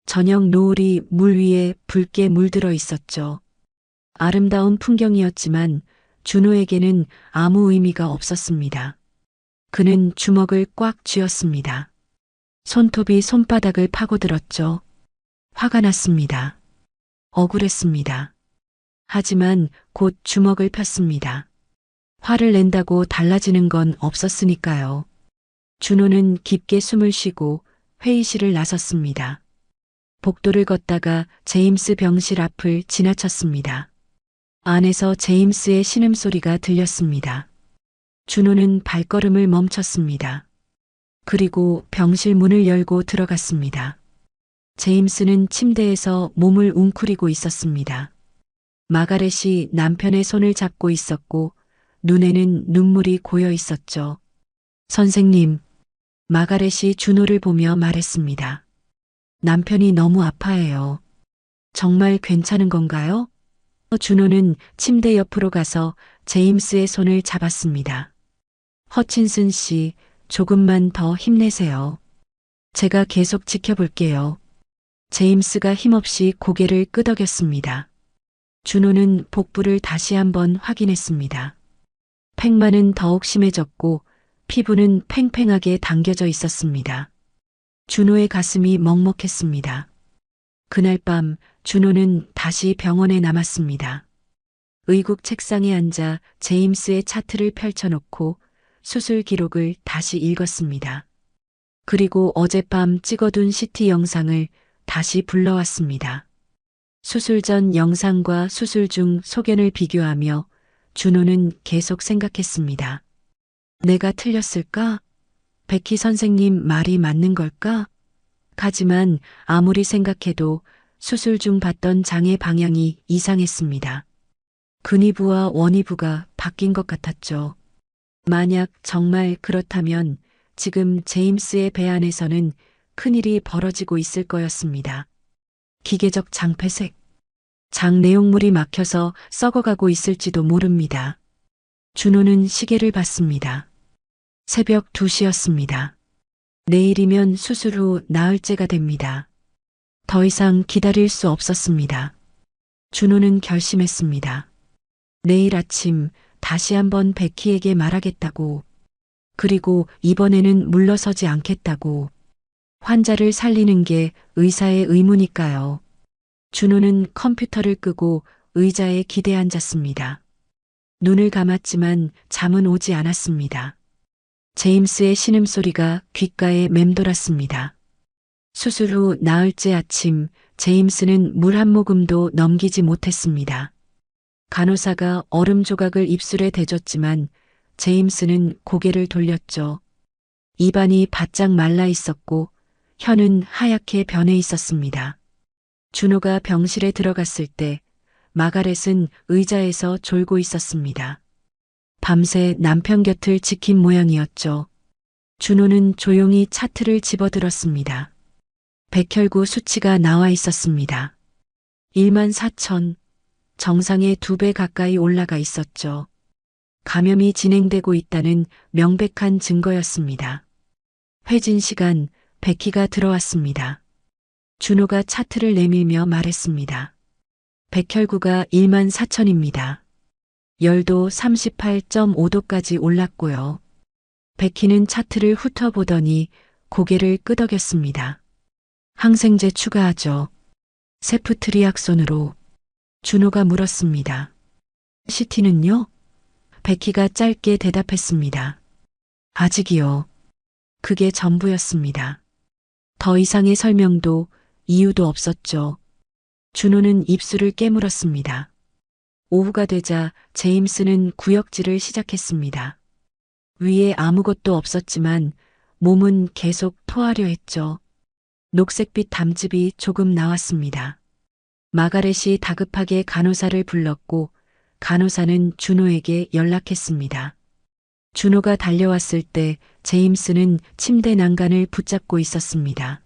저녁 노을이 물 위에 붉게 물들어 있었죠. 아름다운 풍경이었지만 준호에게는 아무 의미가 없었습니다. 그는 주먹을 꽉 쥐었습니다. 손톱이 손바닥을 파고들었죠. 화가 났습니다. 억울했습니다. 하지만 곧 주먹을 폈습니다. 화를 낸다고 달라지는 건 없었으니까요. 준호는 깊게 숨을 쉬고 회의실을 나섰습니다. 복도를 걷다가 제임스 병실 앞을 지나쳤습니다. 안에서 제임스의 신음소리가 들렸습니다. 준호는 발걸음을 멈췄습니다. 그리고 병실 문을 열고 들어갔습니다. 제임스는 침대에서 몸을 웅크리고 있었습니다. 마가렛이 남편의 손을 잡고 있었고 눈에는 눈물이 고여 있었죠. 선생님, 마가렛이 준호를 보며 말했습니다. 남편이 너무 아파해요. 정말 괜찮은 건가요? 준호는 침대 옆으로 가서 제임스의 손을 잡았습니다. 허친슨 씨, 조금만 더 힘내세요. 제가 계속 지켜볼게요. 제임스가 힘없이 고개를 끄덕였습니다. 준호는 복부를 다시 한번 확인했습니다. 팽만은 더욱 심해졌고 피부는 팽팽하게 당겨져 있었습니다. 준호의 가슴이 먹먹했습니다. 그날 밤 준호는 다시 병원에 남았습니다. 의국 책상에 앉아 제임스의 차트를 펼쳐놓고 수술 기록을 다시 읽었습니다. 그리고 어젯밤 찍어둔 CT 영상을 다시 불러왔습니다. 수술 전 영상과 수술 중 소견을 비교하며 준호는 계속 생각했습니다. 내가 틀렸을까? 베키 선생님 말이 맞는 걸까? 하지만 아무리 생각해도 수술 중 봤던 장의 방향이 이상했습니다. 근위부와 원위부가 바뀐 것 같았죠. 만약 정말 그렇다면 지금 제임스의 배 안에서는 큰일이 벌어지고 있을 거였습니다. 기계적 장폐색. 장 내용물이 막혀서 썩어가고 있을지도 모릅니다. 준호는 시계를 봤습니다. 새벽 2시였습니다. 내일이면 수술 후 나흘째가 됩니다. 더 이상 기다릴 수 없었습니다. 준호는 결심했습니다. 내일 아침 다시 한번 베키에게 말하겠다고. 그리고 이번에는 물러서지 않겠다고. 환자를 살리는 게 의사의 의무니까요. 준호는 컴퓨터를 끄고 의자에 기대 앉았습니다. 눈을 감았지만 잠은 오지 않았습니다. 제임스의 신음소리가 귓가에 맴돌았습니다. 수술 후 나흘째 아침 제임스는 물 한 모금도 넘기지 못했습니다. 간호사가 얼음 조각을 입술에 대줬지만 제임스는 고개를 돌렸죠. 입안이 바짝 말라 있었고 혀는 하얗게 변해 있었습니다. 준호가 병실에 들어갔을 때 마가렛은 의자에서 졸고 있었습니다. 밤새 남편 곁을 지킨 모양이었죠. 준호는 조용히 차트를 집어들었습니다. 백혈구 수치가 나와 있었습니다. 14,000, 정상의 2배 가까이 올라가 있었죠. 감염이 진행되고 있다는 명백한 증거였습니다. 회진 시간, 베키가 들어왔습니다. 준호가 차트를 내밀며 말했습니다. 백혈구가 14,000입니다. 열도 38.5도까지 올랐고요. 베키는 차트를 훑어보더니 고개를 끄덕였습니다. 항생제 추가하죠. 세프트리악손으로. 준호가 물었습니다. CT는요? 베키가 짧게 대답했습니다. 아직이요. 그게 전부였습니다. 더 이상의 설명도 이유도 없었죠. 준호는 입술을 깨물었습니다. 오후가 되자 제임스는 구역질을 시작했습니다. 위에 아무것도 없었지만 몸은 계속 토하려 했죠. 녹색빛 담즙이 조금 나왔습니다. 마가렛이 다급하게 간호사를 불렀고 간호사는 준호에게 연락했습니다. 준호가 달려왔을 때 제임스는 침대 난간을 붙잡고 있었습니다.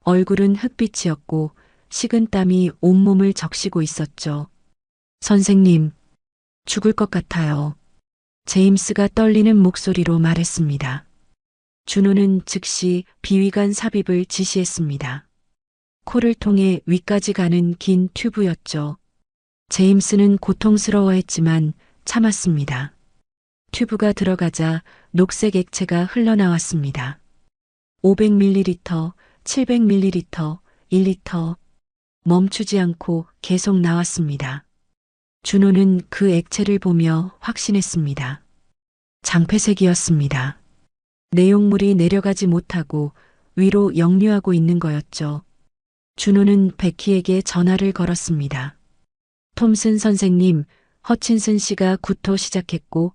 얼굴은 흑빛이었고 식은 땀이 온몸을 적시고 있었죠. 선생님, 죽을 것 같아요. 제임스가 떨리는 목소리로 말했습니다. 준호는 즉시 비위관 삽입을 지시했습니다. 코를 통해 위까지 가는 긴 튜브였죠. 제임스는 고통스러워했지만 참았습니다. 튜브가 들어가자 녹색 액체가 흘러나왔습니다. 500ml, 700ml, 1리터. 멈추지 않고 계속 나왔습니다. 준호는 그 액체를 보며 확신했습니다. 장폐색이었습니다. 내용물이 내려가지 못하고 위로 역류하고 있는 거였죠. 준호는 베키에게 전화를 걸었습니다. 톰슨 선생님, 허친슨 씨가 구토 시작했고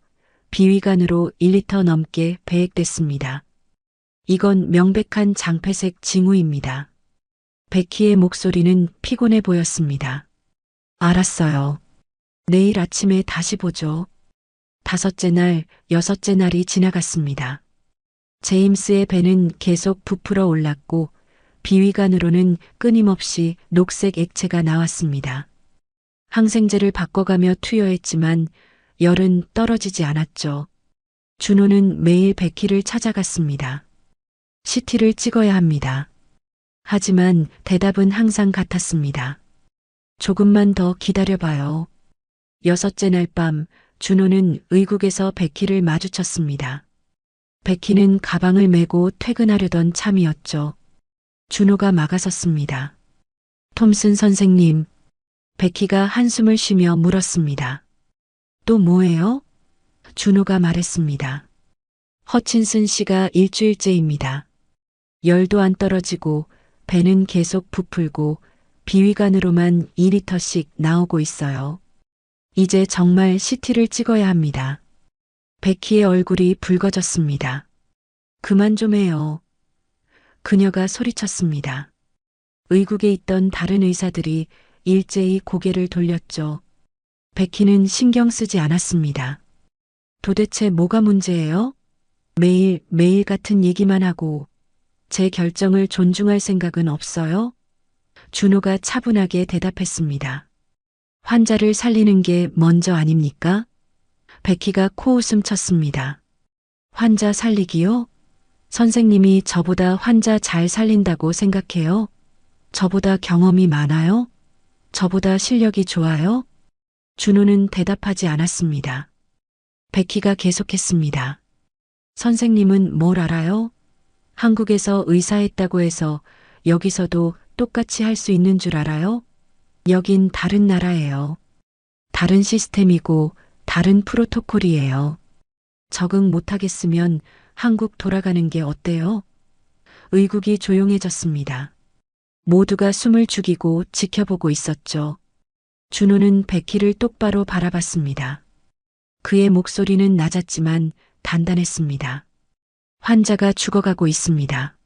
비위관으로 1리터 넘게 배액됐습니다. 이건 명백한 장폐색 징후입니다. 베키의 목소리는 피곤해 보였습니다. 알았어요. 내일 아침에 다시 보죠. 5째 날, 6째 날이 지나갔습니다. 제임스의 배는 계속 부풀어 올랐고 비위관으로는 끊임없이 녹색 액체가 나왔습니다. 항생제를 바꿔가며 투여했지만 열은 떨어지지 않았죠. 준호는 매일 베키를 찾아갔습니다. CT를 찍어야 합니다. 하지만 대답은 항상 같았습니다. 조금만 더 기다려봐요. 6째 날 밤 준호는 의국에서 베키를 마주쳤습니다. 베키는 가방을 메고 퇴근하려던 참이었죠. 준호가 막아섰습니다. 톰슨 선생님, 베키가 한숨을 쉬며 물었습니다. 또 뭐예요? 준호가 말했습니다. 허친슨 씨가 일주일째입니다. 열도 안 떨어지고 배는 계속 부풀고 비위관으로만 2리터씩 나오고 있어요. 이제 정말 CT를 찍어야 합니다. 베키의 얼굴이 붉어졌습니다. 그만 좀 해요. 그녀가 소리쳤습니다. 의국에 있던 다른 의사들이 일제히 고개를 돌렸죠. 베키는 신경 쓰지 않았습니다. 도대체 뭐가 문제예요? 매일 같은 얘기만 하고 제 결정을 존중할 생각은 없어요? 준호가 차분하게 대답했습니다. 환자를 살리는 게 먼저 아닙니까? 베키가 코웃음 쳤습니다. 환자 살리기요? 선생님이 저보다 환자 잘 살린다고 생각해요? 저보다 경험이 많아요? 저보다 실력이 좋아요? 준호는 대답하지 않았습니다. 베키가 계속했습니다. 선생님은 뭘 알아요? 한국에서 의사했다고 해서 여기서도 똑같이 할 수 있는 줄 알아요? 여긴 다른 나라예요. 다른 시스템이고 다른 프로토콜이에요. 적응 못하겠으면 한국 돌아가는 게 어때요? 의국이 조용해졌습니다. 모두가 숨을 죽이고 지켜보고 있었죠. 준호는 베키를 똑바로 바라봤습니다. 그의 목소리는 낮았지만 단단했습니다. 환자가 죽어가고 있습니다.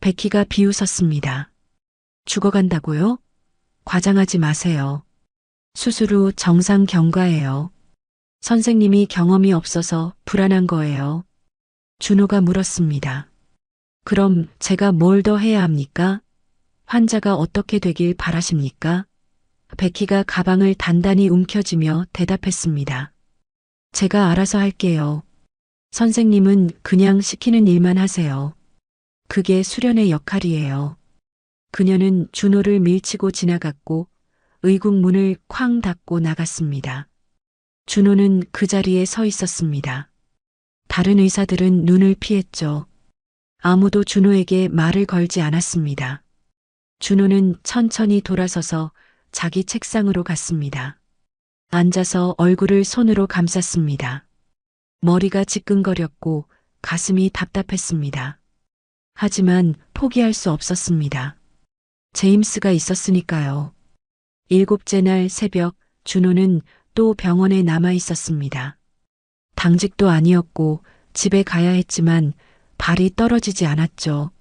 베키가 비웃었습니다. 죽어간다고요? 과장하지 마세요. 수술 후 정상 경과예요. 선생님이 경험이 없어서 불안한 거예요. 준호가 물었습니다. 그럼 제가 뭘 더 해야 합니까? 환자가 어떻게 되길 바라십니까? 베키가 가방을 단단히 움켜쥐며 대답했습니다. 제가 알아서 할게요. 선생님은 그냥 시키는 일만 하세요. 그게 수련의 역할이에요. 그녀는 준호를 밀치고 지나갔고 의국 문을 쾅 닫고 나갔습니다. 준호는 그 자리에 서 있었습니다. 다른 의사들은 눈을 피했죠. 아무도 준호에게 말을 걸지 않았습니다. 준호는 천천히 돌아서서 자기 책상으로 갔습니다. 앉아서 얼굴을 손으로 감쌌습니다. 머리가 지끈거렸고 가슴이 답답했습니다. 하지만 포기할 수 없었습니다. 제임스가 있었으니까요. 7째 날 새벽 준호는 또 병원에 남아 있었습니다. 당직도 아니었고 집에 가야 했지만 발이 떨어지지 않았죠.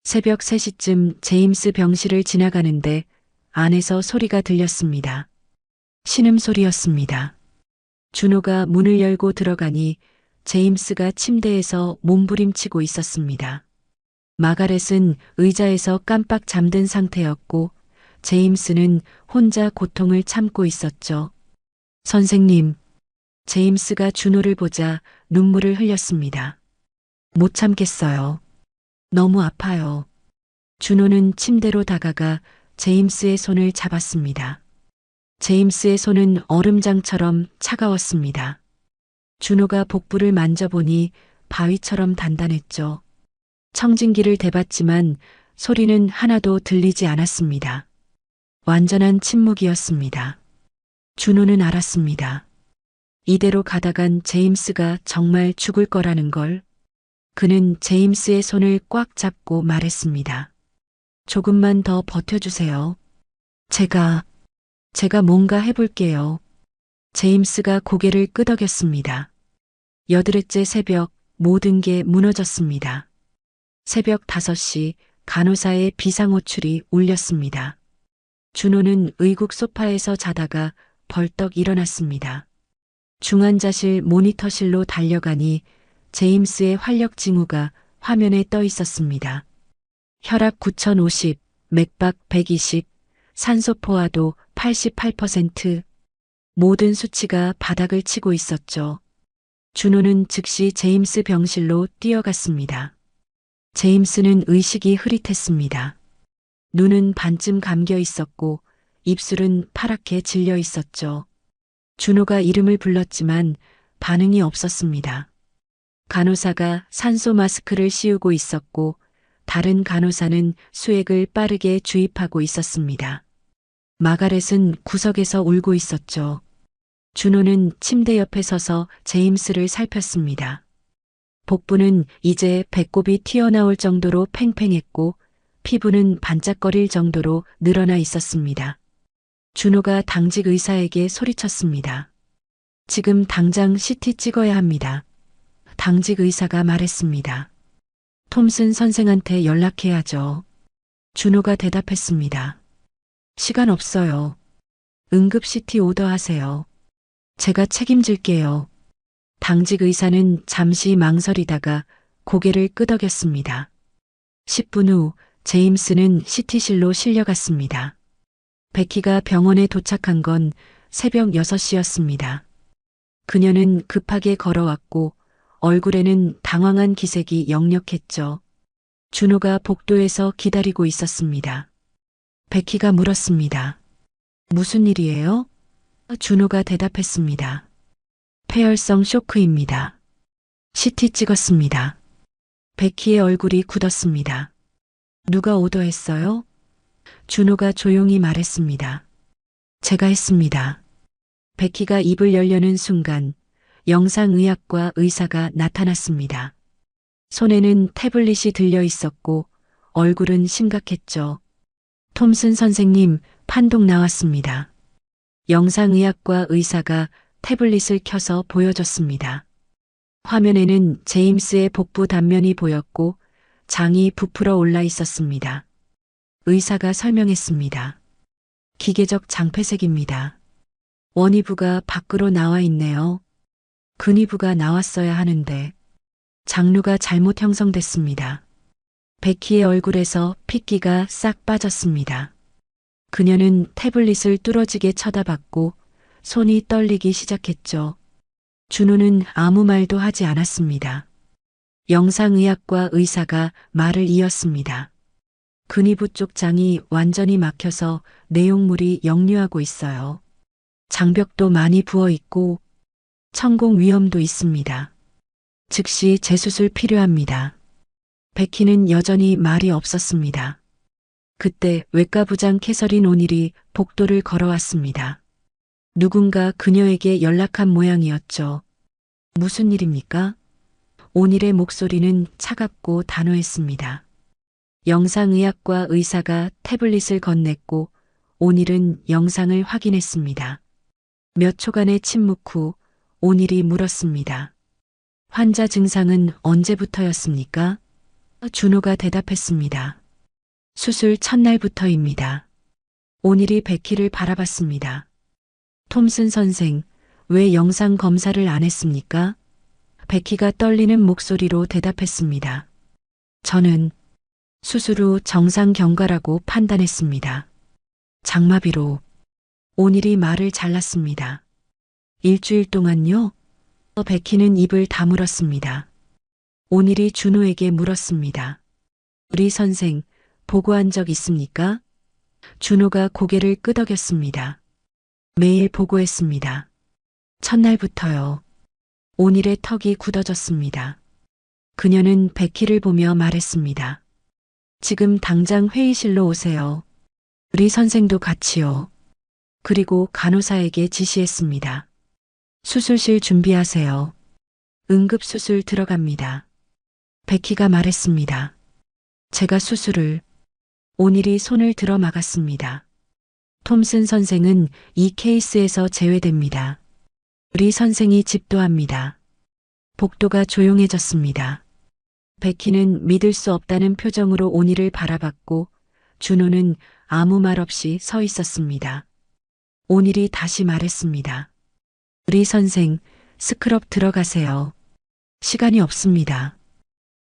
새벽 3시쯤 제임스 병실을 지나가는데 안에서 소리가 들렸습니다. 신음소리였습니다. 준호가 문을 열고 들어가니 제임스가 침대에서 몸부림치고 있었습니다. 마가렛은 의자에서 깜빡 잠든 상태였고 제임스는 혼자 고통을 참고 있었죠. 선생님, 제임스가 준호를 보자 눈물을 흘렸습니다. 못 참겠어요. 너무 아파요. 준호는 침대로 다가가 제임스의 손을 잡았습니다. 제임스의 손은 얼음장처럼 차가웠습니다. 준호가 복부를 만져보니 바위처럼 단단했죠. 청진기를 대봤지만 소리는 하나도 들리지 않았습니다. 완전한 침묵이었습니다. 준호는 알았습니다. 이대로 가다간 제임스가 정말 죽을 거라는 걸. 그는 제임스의 손을 꽉 잡고 말했습니다. 조금만 더 버텨주세요. 제가 뭔가 해볼게요. 제임스가 고개를 끄덕였습니다. 여드레째 새벽 모든 게 무너졌습니다. 새벽 5시 간호사의 비상호출이 울렸습니다. 준호는 의국 소파에서 자다가 벌떡 일어났습니다. 중환자실 모니터실로 달려가니 제임스의 활력 징후가 화면에 떠 있었습니다. 혈압 9050, 맥박 120, 산소 포화도 88%. 모든 수치가 바닥을 치고 있었죠. 준호는 즉시 제임스 병실로 뛰어갔습니다. 제임스는 의식이 흐릿했습니다. 눈은 반쯤 감겨 있었고 입술은 파랗게 질려 있었죠. 준호가 이름을 불렀지만 반응이 없었습니다. 간호사가 산소 마스크를 씌우고 있었고 다른 간호사는 수액을 빠르게 주입하고 있었습니다. 마가렛은 구석에서 울고 있었죠. 준호는 침대 옆에 서서 제임스를 살폈습니다. 복부는 이제 배꼽이 튀어나올 정도로 팽팽했고 피부는 반짝거릴 정도로 늘어나 있었습니다. 준호가 당직 의사에게 소리쳤습니다. 지금 당장 CT 찍어야 합니다. 당직 의사가 말했습니다. 톰슨 선생한테 연락해야죠. 준호가 대답했습니다. 시간 없어요. 응급 CT 오더하세요. 제가 책임질게요. 당직 의사는 잠시 망설이다가 고개를 끄덕였습니다. 10분 후 제임스는 CT실로 실려갔습니다. 베키가 병원에 도착한 건 새벽 6시였습니다. 그녀는 급하게 걸어왔고 얼굴에는 당황한 기색이 역력했죠. 준호가 복도에서 기다리고 있었습니다. 베키가 물었습니다. 무슨 일이에요? 준호가 대답했습니다. 폐혈성 쇼크입니다. CT 찍었습니다. 베키의 얼굴이 굳었습니다. 누가 오더했어요? 준호가 조용히 말했습니다. 제가 했습니다. 베키가 입을 열려는 순간 영상의학과 의사가 나타났습니다. 손에는 태블릿이 들려 있었고 얼굴은 심각했죠. 톰슨 선생님, 판독 나왔습니다. 영상의학과 의사가 태블릿을 켜서 보여줬습니다. 화면에는 제임스의 복부 단면이 보였고 장이 부풀어 올라 있었습니다. 의사가 설명했습니다. 기계적 장폐색입니다. 원위부가 밖으로 나와 있네요. 근위부가 나왔어야 하는데 장류가 잘못 형성됐습니다. 베키의 얼굴에서 핏기가 싹 빠졌습니다. 그녀는 태블릿을 뚫어지게 쳐다봤고 손이 떨리기 시작했죠. 준호는 아무 말도 하지 않았습니다. 영상의학과 의사가 말을 이었습니다. 근위부 쪽 장이 완전히 막혀서 내용물이 역류하고 있어요. 장벽도 많이 부어 있고 천공 위험도 있습니다. 즉시 재수술 필요합니다. 베키는 여전히 말이 없었습니다. 그때 외과부장 캐서린 오닐이 복도를 걸어왔습니다. 누군가 그녀에게 연락한 모양이었죠. 무슨 일입니까? 오닐의 목소리는 차갑고 단호했습니다. 영상의학과 의사가 태블릿을 건넸고 오닐은 영상을 확인했습니다. 몇 초간의 침묵 후 온일이 물었습니다. 환자 증상은 언제부터였습니까? 준호가 대답했습니다. 수술 첫날부터입니다. 온일이 베키를 바라봤습니다. 톰슨 선생, 왜 영상 검사를 안 했습니까? 베키가 떨리는 목소리로 대답했습니다. 저는 수술 후 정상 경과라고 판단했습니다. 장마비로. 온일이 말을 잘랐습니다. 일주일 동안요? 베키는 입을 다물었습니다. 온일이 준호에게 물었습니다. 우리 선생, 보고한 적 있습니까? 준호가 고개를 끄덕였습니다. 매일 보고했습니다. 첫날부터요. 온일의 턱이 굳어졌습니다. 그녀는 베키를 보며 말했습니다. 지금 당장 회의실로 오세요. 우리 선생도 같이요. 그리고 간호사에게 지시했습니다. 수술실 준비하세요. 응급수술 들어갑니다. 베키가 말했습니다. 제가 수술을. 온일이 손을 들어 막았습니다. 톰슨 선생은 이 케이스에서 제외됩니다. 우리 선생이 집도합니다. 복도가 조용해졌습니다. 베키는 믿을 수 없다는 표정으로 온일을 바라봤고 준호는 아무 말 없이 서 있었습니다. 온일이 다시 말했습니다. 우리 선생, 스크럽 들어가세요. 시간이 없습니다.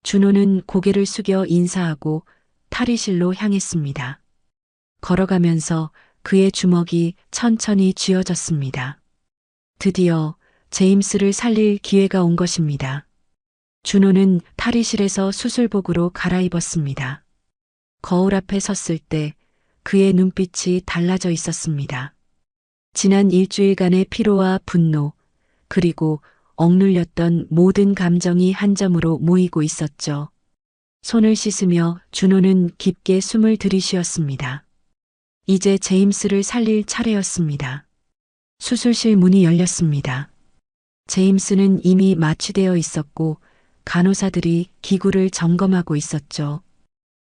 준호는 고개를 숙여 인사하고 탈의실로 향했습니다. 걸어가면서 그의 주먹이 천천히 쥐어졌습니다. 드디어 제임스를 살릴 기회가 온 것입니다. 준호는 탈의실에서 수술복으로 갈아입었습니다. 거울 앞에 섰을 때 그의 눈빛이 달라져 있었습니다. 지난 일주일간의 피로와 분노, 그리고 억눌렸던 모든 감정이 한 점으로 모이고 있었죠. 손을 씻으며 준호는 깊게 숨을 들이쉬었습니다. 이제 제임스를 살릴 차례였습니다. 수술실 문이 열렸습니다. 제임스는 이미 마취되어 있었고 간호사들이 기구를 점검하고 있었죠.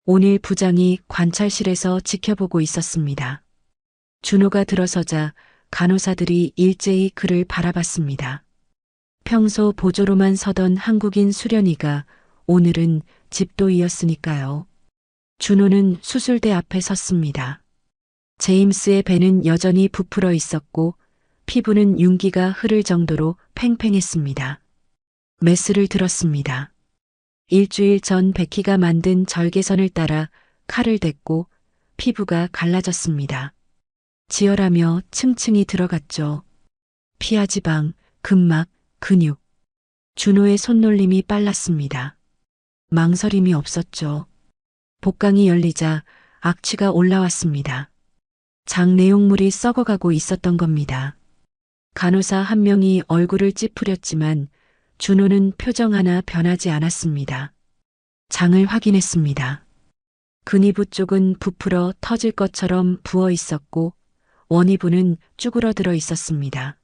온일 부장이 관찰실에서 지켜보고 있었습니다. 준호가 들어서자 간호사들이 일제히 그를 바라봤습니다. 평소 보조로만 서던 한국인 수련이가 오늘은 집도이었으니까요. 준호는 수술대 앞에 섰습니다. 제임스의 배는 여전히 부풀어 있었고 피부는 윤기가 흐를 정도로 팽팽했습니다. 메스를 들었습니다. 일주일 전 베키가 만든 절개선을 따라 칼을 댔고 피부가 갈라졌습니다. 지혈하며 층층이 들어갔죠. 피하지방, 근막, 근육. 준호의 손놀림이 빨랐습니다. 망설임이 없었죠. 복강이 열리자 악취가 올라왔습니다. 장 내용물이 썩어가고 있었던 겁니다. 간호사 한 명이 얼굴을 찌푸렸지만 준호는 표정 하나 변하지 않았습니다. 장을 확인했습니다. 근위부 쪽은 부풀어 터질 것처럼 부어 있었고 원위부는 쭈그러들어 있었습니다.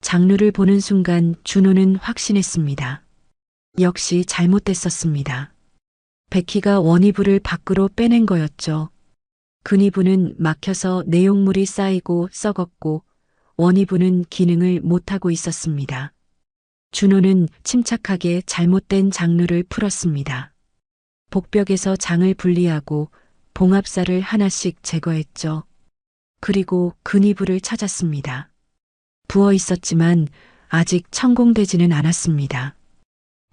장루를 보는 순간 준호는 확신했습니다. 역시 잘못됐었습니다. 베키가 원위부를 밖으로 빼낸 거였죠. 근위부는 막혀서 내용물이 쌓이고 썩었고 원위부는 기능을 못하고 있었습니다. 준호는 침착하게 잘못된 장루를 풀었습니다. 복벽에서 장을 분리하고 봉합살을 하나씩 제거했죠. 그리고 근위부를 찾았습니다. 부어 있었지만 아직 천공되지는 않았습니다.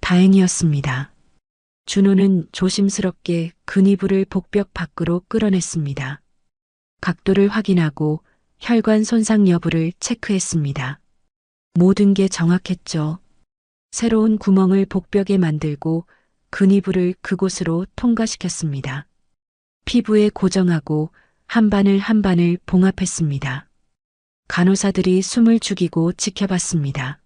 다행이었습니다. 준호는 조심스럽게 근위부를 복벽 밖으로 끌어냈습니다. 각도를 확인하고 혈관 손상 여부를 체크했습니다. 모든 게 정확했죠. 새로운 구멍을 복벽에 만들고 근위부를 그곳으로 통과시켰습니다. 피부에 고정하고 한 바늘 한 바늘 봉합했습니다. 간호사들이 숨을 죽이고 지켜봤습니다.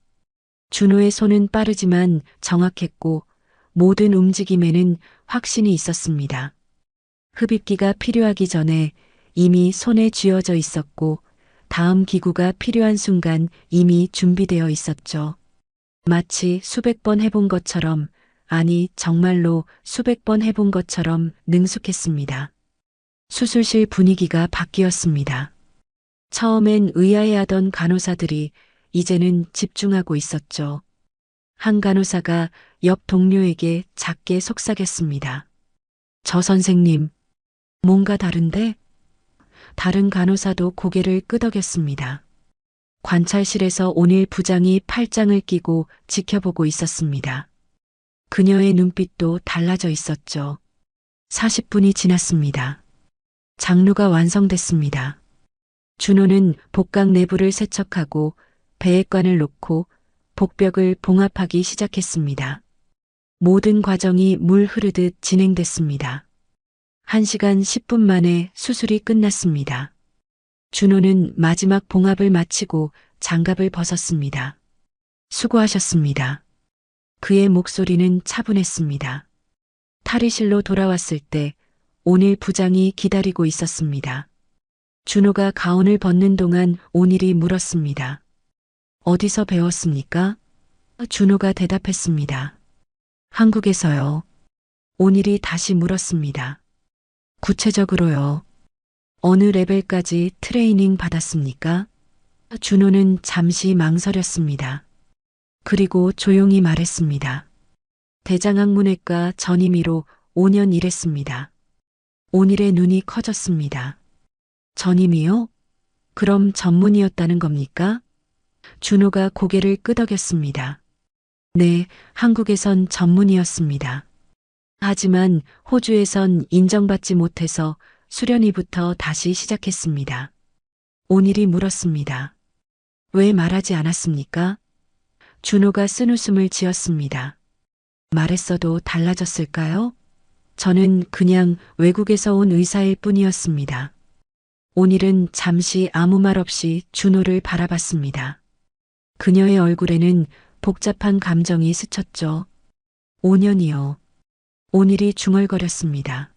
준호의 손은 빠르지만 정확했고 모든 움직임에는 확신이 있었습니다. 흡입기가 필요하기 전에 이미 손에 쥐어져 있었고 다음 기구가 필요한 순간 이미 준비되어 있었죠. 마치 수백 번 해본 것처럼, 아니 정말로 수백 번 해본 것처럼 능숙했습니다. 수술실 분위기가 바뀌었습니다. 처음엔 의아해하던 간호사들이 이제는 집중하고 있었죠. 한 간호사가 옆 동료에게 작게 속삭였습니다. 저 선생님, 뭔가 다른데? 다른 간호사도 고개를 끄덕였습니다. 관찰실에서 온일 부장이 팔짱을 끼고 지켜보고 있었습니다. 그녀의 눈빛도 달라져 있었죠. 40분이 지났습니다. 장루가 완성됐습니다. 준호는 복강 내부를 세척하고 배액관을 놓고 복벽을 봉합하기 시작했습니다. 모든 과정이 물 흐르듯 진행됐습니다. 1시간 10분 만에 수술이 끝났습니다. 준호는 마지막 봉합을 마치고 장갑을 벗었습니다. 수고하셨습니다. 그의 목소리는 차분했습니다. 탈의실로 돌아왔을 때 온일 부장이 기다리고 있었습니다. 준호가 가운을 벗는 동안 온일이 물었습니다. 어디서 배웠습니까? 준호가 대답했습니다. 한국에서요. 온일이 다시 물었습니다. 구체적으로요. 어느 레벨까지 트레이닝 받았습니까? 준호는 잠시 망설였습니다. 그리고 조용히 말했습니다. 대장학문외과 전임의로 5년 일했습니다. 온일의 눈이 커졌습니다. 전임이요? 그럼 전문이었다는 겁니까? 준호가 고개를 끄덕였습니다. 네, 한국에선 전문이었습니다. 하지만 호주에선 인정받지 못해서 수련회부터 다시 시작했습니다. 온일이 물었습니다. 왜 말하지 않았습니까? 준호가 쓴웃음을 지었습니다. 말했어도 달라졌을까요? 저는 그냥 외국에서 온 의사일 뿐이었습니다. 온일은 잠시 아무 말 없이 준호를 바라봤습니다. 그녀의 얼굴에는 복잡한 감정이 스쳤죠. 5년이요. 온일이 중얼거렸습니다.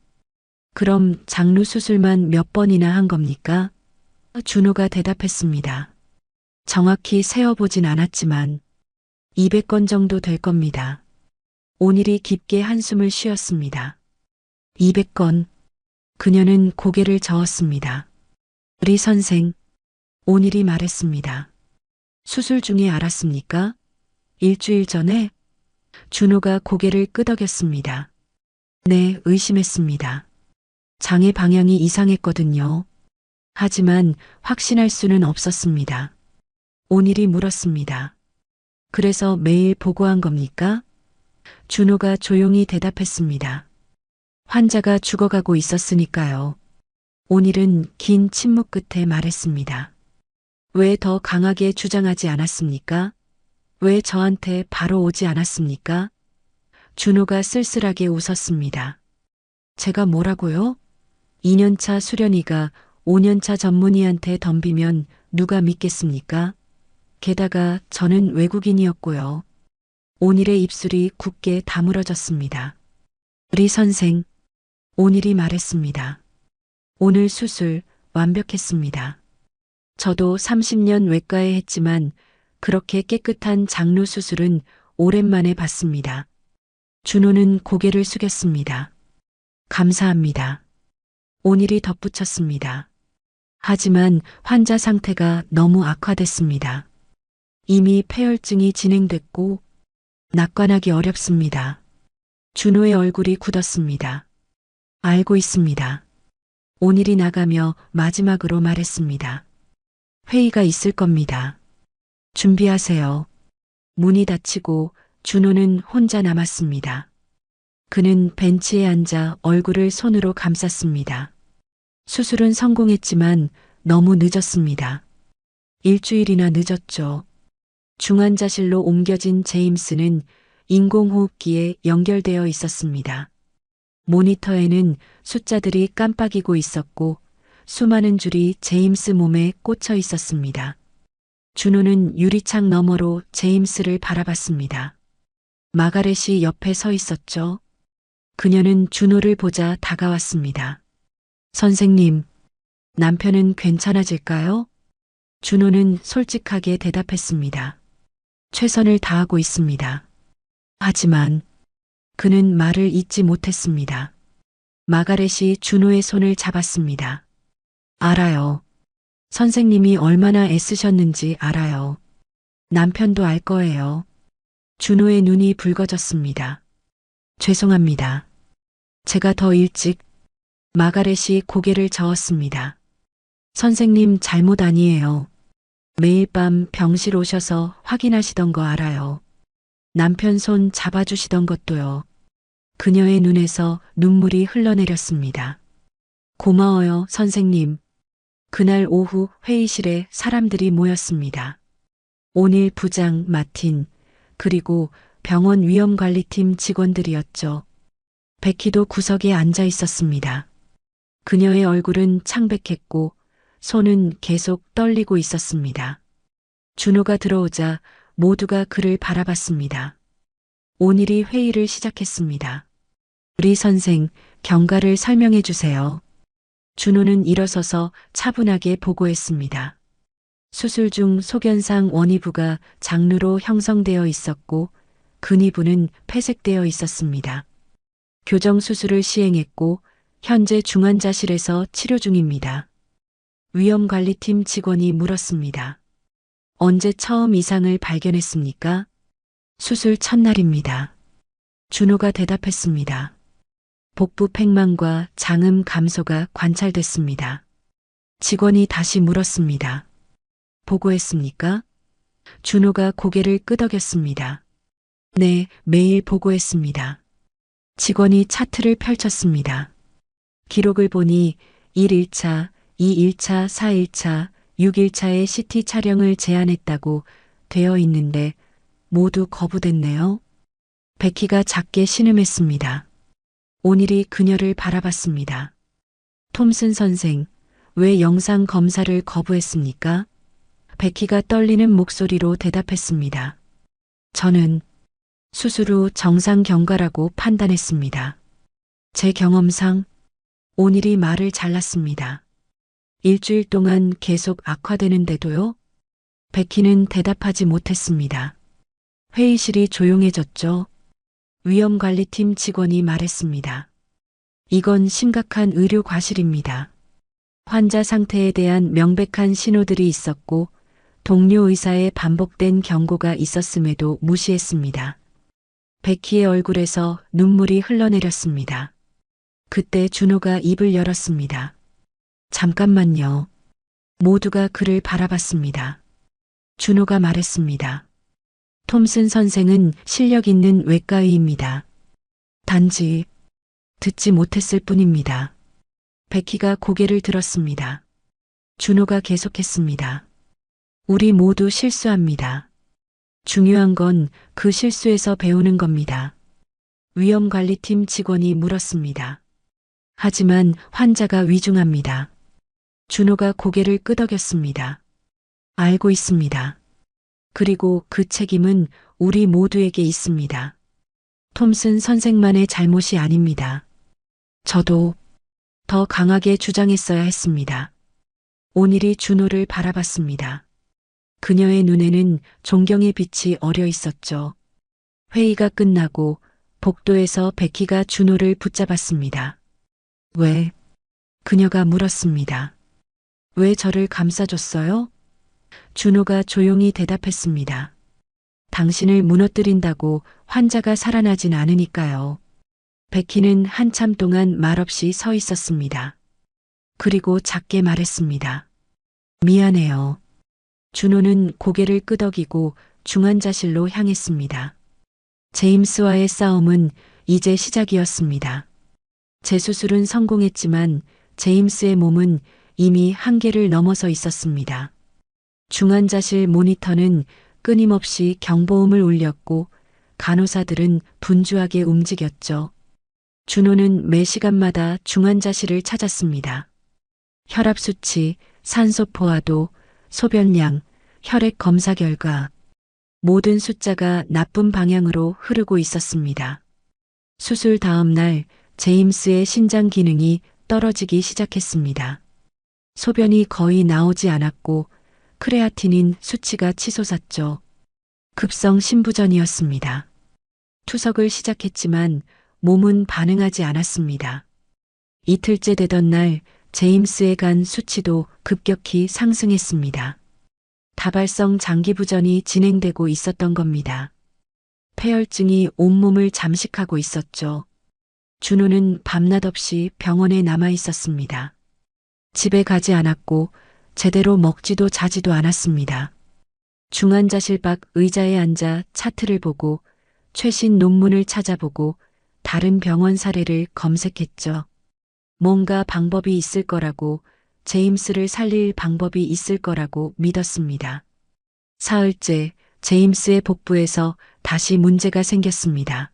그럼 장루 수술만 몇 번이나 한 겁니까? 준호가 대답했습니다. 정확히 세어보진 않았지만 200건 정도 될 겁니다. 온일이 깊게 한숨을 쉬었습니다. 200건. 그녀는 고개를 저었습니다. 리 선생, 온일이 말했습니다. 수술 중에 알았습니까? 일주일 전에? 준호가 고개를 끄덕였습니다. 네, 의심했습니다. 장의 방향이 이상했거든요. 하지만 확신할 수는 없었습니다. 온일이 물었습니다. 그래서 매일 보고한 겁니까? 준호가 조용히 대답했습니다. 환자가 죽어가고 있었으니까요. 온일은 긴 침묵 끝에 말했습니다. 왜 더 강하게 주장하지 않았습니까? 왜 저한테 바로 오지 않았습니까? 준호가 쓸쓸하게 웃었습니다. 제가 뭐라고요? 2년차 수련이가 5년차 전문의한테 덤비면 누가 믿겠습니까? 게다가 저는 외국인이었고요. 온일의 입술이 굳게 다물어졌습니다. 리 선생, 온일이 말했습니다. 오늘 수술 완벽했습니다. 저도 30년 외과에 했지만 그렇게 깨끗한 장루 수술은 오랜만에 봤습니다. 준호는 고개를 숙였습니다. 감사합니다. 온일이 덧붙였습니다. 하지만 환자 상태가 너무 악화됐습니다. 이미 폐혈증이 진행됐고 낙관하기 어렵습니다. 준호의 얼굴이 굳었습니다. 알고 있습니다. 온일이 나가며 마지막으로 말했습니다. 회의가 있을 겁니다. 준비하세요. 문이 닫히고 준호는 혼자 남았습니다. 그는 벤치에 앉아 얼굴을 손으로 감쌌습니다. 수술은 성공했지만 너무 늦었습니다. 일주일이나 늦었죠. 중환자실로 옮겨진 제임스는 인공호흡기에 연결되어 있었습니다. 모니터에는 숫자들이 깜빡이고 있었고 수많은 줄이 제임스 몸에 꽂혀 있었습니다. 준호는 유리창 너머로 제임스를 바라봤습니다. 마가렛이 옆에 서 있었죠. 그녀는 준호를 보자 다가왔습니다. 선생님, 남편은 괜찮아질까요? 준호는 솔직하게 대답했습니다. 최선을 다하고 있습니다. 하지만 그는 말을 잇지 못했습니다. 마가렛이 준호의 손을 잡았습니다. 알아요. 선생님이 얼마나 애쓰셨는지 알아요. 남편도 알 거예요. 준호의 눈이 붉어졌습니다. 죄송합니다. 제가 더 일찍 마가렛이 고개를 저었습니다. 선생님 잘못 아니에요. 매일 밤 병실 오셔서 확인하시던 거 알아요. 남편 손 잡아주시던 것도요. 그녀의 눈에서 눈물이 흘러내렸습니다. 고마워요, 선생님. 그날 오후 회의실에 사람들이 모였습니다. 온일 부장, 마틴, 그리고 병원 위험관리팀 직원들이었죠. 베키도 구석에 앉아 있었습니다. 그녀의 얼굴은 창백했고 손은 계속 떨리고 있었습니다. 준호가 들어오자 모두가 그를 바라봤습니다. 온일이 회의를 시작했습니다. 우리 선생, 경과를 설명해 주세요. 준호는 일어서서 차분하게 보고했습니다. 수술 중 소견상 원위부가 장루로 형성되어 있었고 근위부는 폐색되어 있었습니다. 교정 수술을 시행했고 현재 중환자실에서 치료 중입니다. 위험관리팀 직원이 물었습니다. 언제 처음 이상을 발견했습니까? 수술 첫날입니다. 준호가 대답했습니다. 복부 팽만과 장음 감소가 관찰됐습니다. 직원이 다시 물었습니다. 보고했습니까? 준호가 고개를 끄덕였습니다. 네, 매일 보고했습니다. 직원이 차트를 펼쳤습니다. 기록을 보니 1일차, 2일차, 4일차, 6일차의 CT 촬영을 제안했다고 되어 있는데 모두 거부됐네요. 베키가 작게 신음했습니다. 온일이 그녀를 바라봤습니다. 톰슨 선생, 왜 영상 검사를 거부했습니까? 베키가 떨리는 목소리로 대답했습니다. 저는 수술 후 정상 경과라고 판단했습니다. 제 경험상 온일이 말을 잘랐습니다. 일주일 동안 계속 악화되는데도요? 베키는 대답하지 못했습니다. 회의실이 조용해졌죠. 위험관리팀 직원이 말했습니다. 이건 심각한 의료 과실입니다. 환자 상태에 대한 명백한 신호들이 있었고 동료 의사의 반복된 경고가 있었음에도 무시했습니다. 베키의 얼굴에서 눈물이 흘러내렸습니다. 그때 준호가 입을 열었습니다. 잠깐만요. 모두가 그를 바라봤습니다. 준호가 말했습니다. 톰슨 선생은 실력 있는 외과의입니다. 단지 듣지 못했을 뿐입니다. 베키가 고개를 들었습니다. 준호가 계속했습니다. 우리 모두 실수합니다. 중요한 건 그 실수에서 배우는 겁니다. 위험관리팀 직원이 물었습니다. 하지만 환자가 위중합니다. 준호가 고개를 끄덕였습니다. 알고 있습니다. 그리고 그 책임은 우리 모두에게 있습니다. 톰슨 선생만의 잘못이 아닙니다. 저도 더 강하게 주장했어야 했습니다. 온일이 준호를 바라봤습니다. 그녀의 눈에는 존경의 빛이 어려 있었죠. 회의가 끝나고 복도에서 베키가 준호를 붙잡았습니다. 왜? 그녀가 물었습니다. 왜 저를 감싸줬어요? 준호가 조용히 대답했습니다. 당신을 무너뜨린다고 환자가 살아나진 않으니까요. 베키는 한참 동안 말없이 서 있었습니다. 그리고 작게 말했습니다. 미안해요. 준호는 고개를 끄덕이고 중환자실로 향했습니다. 제임스와의 싸움은 이제 시작이었습니다. 재수술은 성공했지만 제임스의 몸은 이미 한계를 넘어서 있었습니다. 중환자실 모니터는 끊임없이 경보음을 울렸고 간호사들은 분주하게 움직였죠. 준호는 매 시간마다 중환자실을 찾았습니다. 혈압 수치, 산소 포화도, 소변량, 혈액 검사 결과 모든 숫자가 나쁜 방향으로 흐르고 있었습니다. 수술 다음 날 제임스의 신장 기능이 떨어지기 시작했습니다. 소변이 거의 나오지 않았고 크레아티닌 수치가 치솟았죠. 급성 심부전이었습니다. 투석을 시작했지만 몸은 반응하지 않았습니다. 이틀째 되던 날 제임스의 간 수치도 급격히 상승했습니다. 다발성 장기부전이 진행되고 있었던 겁니다. 폐혈증이 온몸을 잠식하고 있었죠. 준호는 밤낮 없이 병원에 남아 있었습니다. 집에 가지 않았고 제대로 먹지도 자지도 않았습니다. 중환자실 밖 의자에 앉아 차트를 보고 최신 논문을 찾아보고 다른 병원 사례를 검색했죠. 뭔가 방법이 있을 거라고, 제임스를 살릴 방법이 있을 거라고 믿었습니다. 사흘째 제임스의 복부에서 다시 문제가 생겼습니다.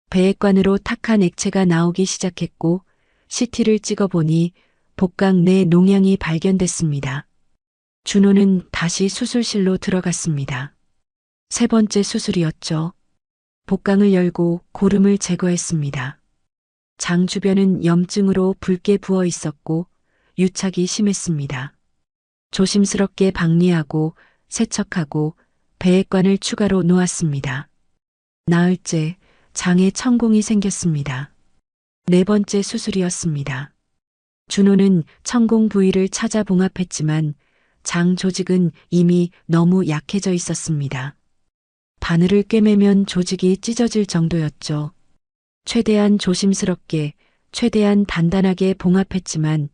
배액관으로 탁한 액체가 나오기 시작했고 CT를 찍어보니 복강 내 농양이 발견됐습니다. 준호는 다시 수술실로 들어갔습니다. 세 번째 수술이었죠. 복강을 열고 고름을 제거했습니다. 장 주변은 염증으로 붉게 부어 있었고 유착이 심했습니다. 조심스럽게 박리하고 세척하고 배액관을 추가로 놓았습니다. 나흘째 장에 천공이 생겼습니다. 네 번째 수술이었습니다. 준호는 천공 부위를 찾아 봉합했지만 장 조직은 이미 너무 약해져 있었습니다. 바늘을 꿰매면 조직이 찢어질 정도였죠. 최대한 조심스럽게, 최대한 단단하게 봉합했지만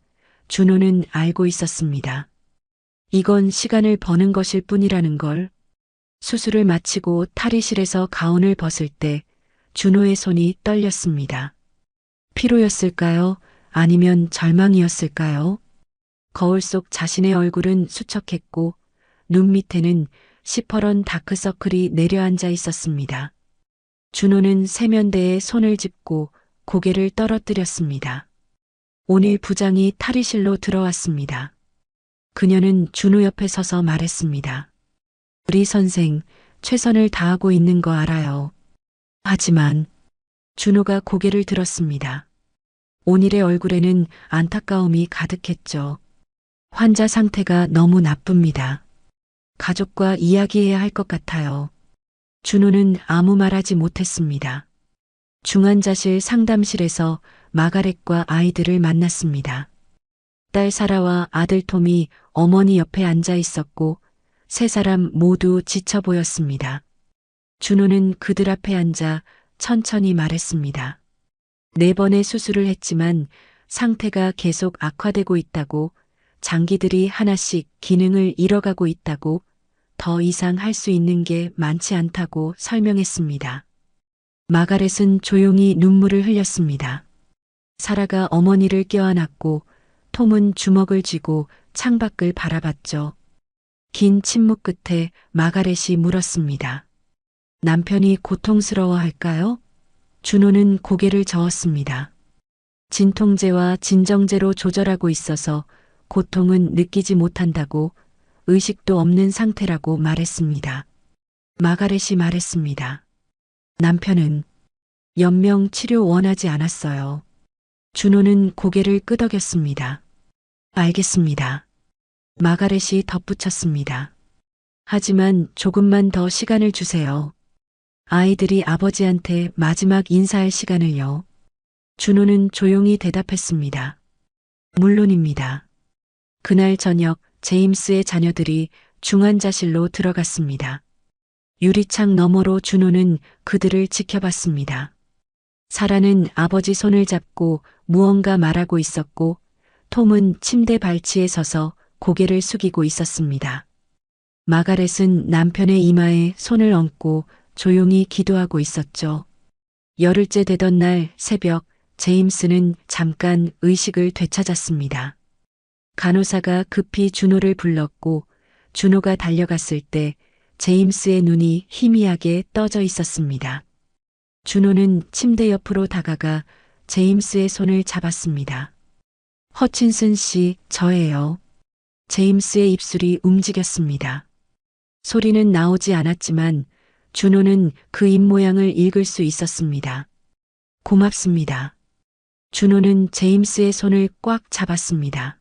준호는 알고 있었습니다. 이건 시간을 버는 것일 뿐이라는 걸. 수술을 마치고 탈의실에서 가운을 벗을 때 준호의 손이 떨렸습니다. 피로였을까요? 아니면 절망이었을까요? 거울 속 자신의 얼굴은 수척했고 눈 밑에는 시퍼런 다크서클이 내려앉아 있었습니다. 준호는 세면대에 손을 짚고 고개를 떨어뜨렸습니다. 오늘 부장이 탈의실로 들어왔습니다. 그녀는 준호 옆에 서서 말했습니다. 우리 선생, 최선을 다하고 있는 거 알아요. 하지만 준호가 고개를 들었습니다. 온일의 얼굴에는 안타까움이 가득했죠. 환자 상태가 너무 나쁩니다. 가족과 이야기해야 할 것 같아요. 준호는 아무 말하지 못했습니다. 중환자실 상담실에서 마가렛과 아이들을 만났습니다. 딸 사라와 아들 톰이 어머니 옆에 앉아 있었고 세 사람 모두 지쳐 보였습니다. 준호는 그들 앞에 앉아 천천히 말했습니다. 4번의 수술을 했지만 상태가 계속 악화되고 있다고, 장기들이 하나씩 기능을 잃어가고 있다고, 더 이상 할 수 있는 게 많지 않다고 설명했습니다. 마가렛은 조용히 눈물을 흘렸습니다. 사라가 어머니를 껴안았고 톰은 주먹을 쥐고 창밖을 바라봤죠. 긴 침묵 끝에 마가렛이 물었습니다. 남편이 고통스러워할까요? 준호는 고개를 저었습니다. 진통제와 진정제로 조절하고 있어서 고통은 느끼지 못한다고, 의식도 없는 상태라고 말했습니다. 마가렛이 말했습니다. 남편은 연명 치료 원하지 않았어요. 준호는 고개를 끄덕였습니다. 알겠습니다. 마가렛이 덧붙였습니다. 하지만 조금만 더 시간을 주세요. 아이들이 아버지한테 마지막 인사할 시간을요. 준호는 조용히 대답했습니다. 물론입니다. 그날 저녁 제임스의 자녀들이 중환자실로 들어갔습니다. 유리창 너머로 준호는 그들을 지켜봤습니다. 사라는 아버지 손을 잡고 무언가 말하고 있었고 톰은 침대 발치에 서서 고개를 숙이고 있었습니다. 마가렛은 남편의 이마에 손을 얹고 조용히 기도하고 있었죠. 열흘째 되던 날 새벽 제임스는 잠깐 의식을 되찾았습니다. 간호사가 급히 준호를 불렀고 준호가 달려갔을 때 제임스의 눈이 희미하게 떠져 있었습니다. 준호는 침대 옆으로 다가가 제임스의 손을 잡았습니다. 허친슨 씨, 저예요. 제임스의 입술이 움직였습니다. 소리는 나오지 않았지만 준호는 그 입모양을 읽을 수 있었습니다. 고맙습니다. 준호는 제임스의 손을 꽉 잡았습니다.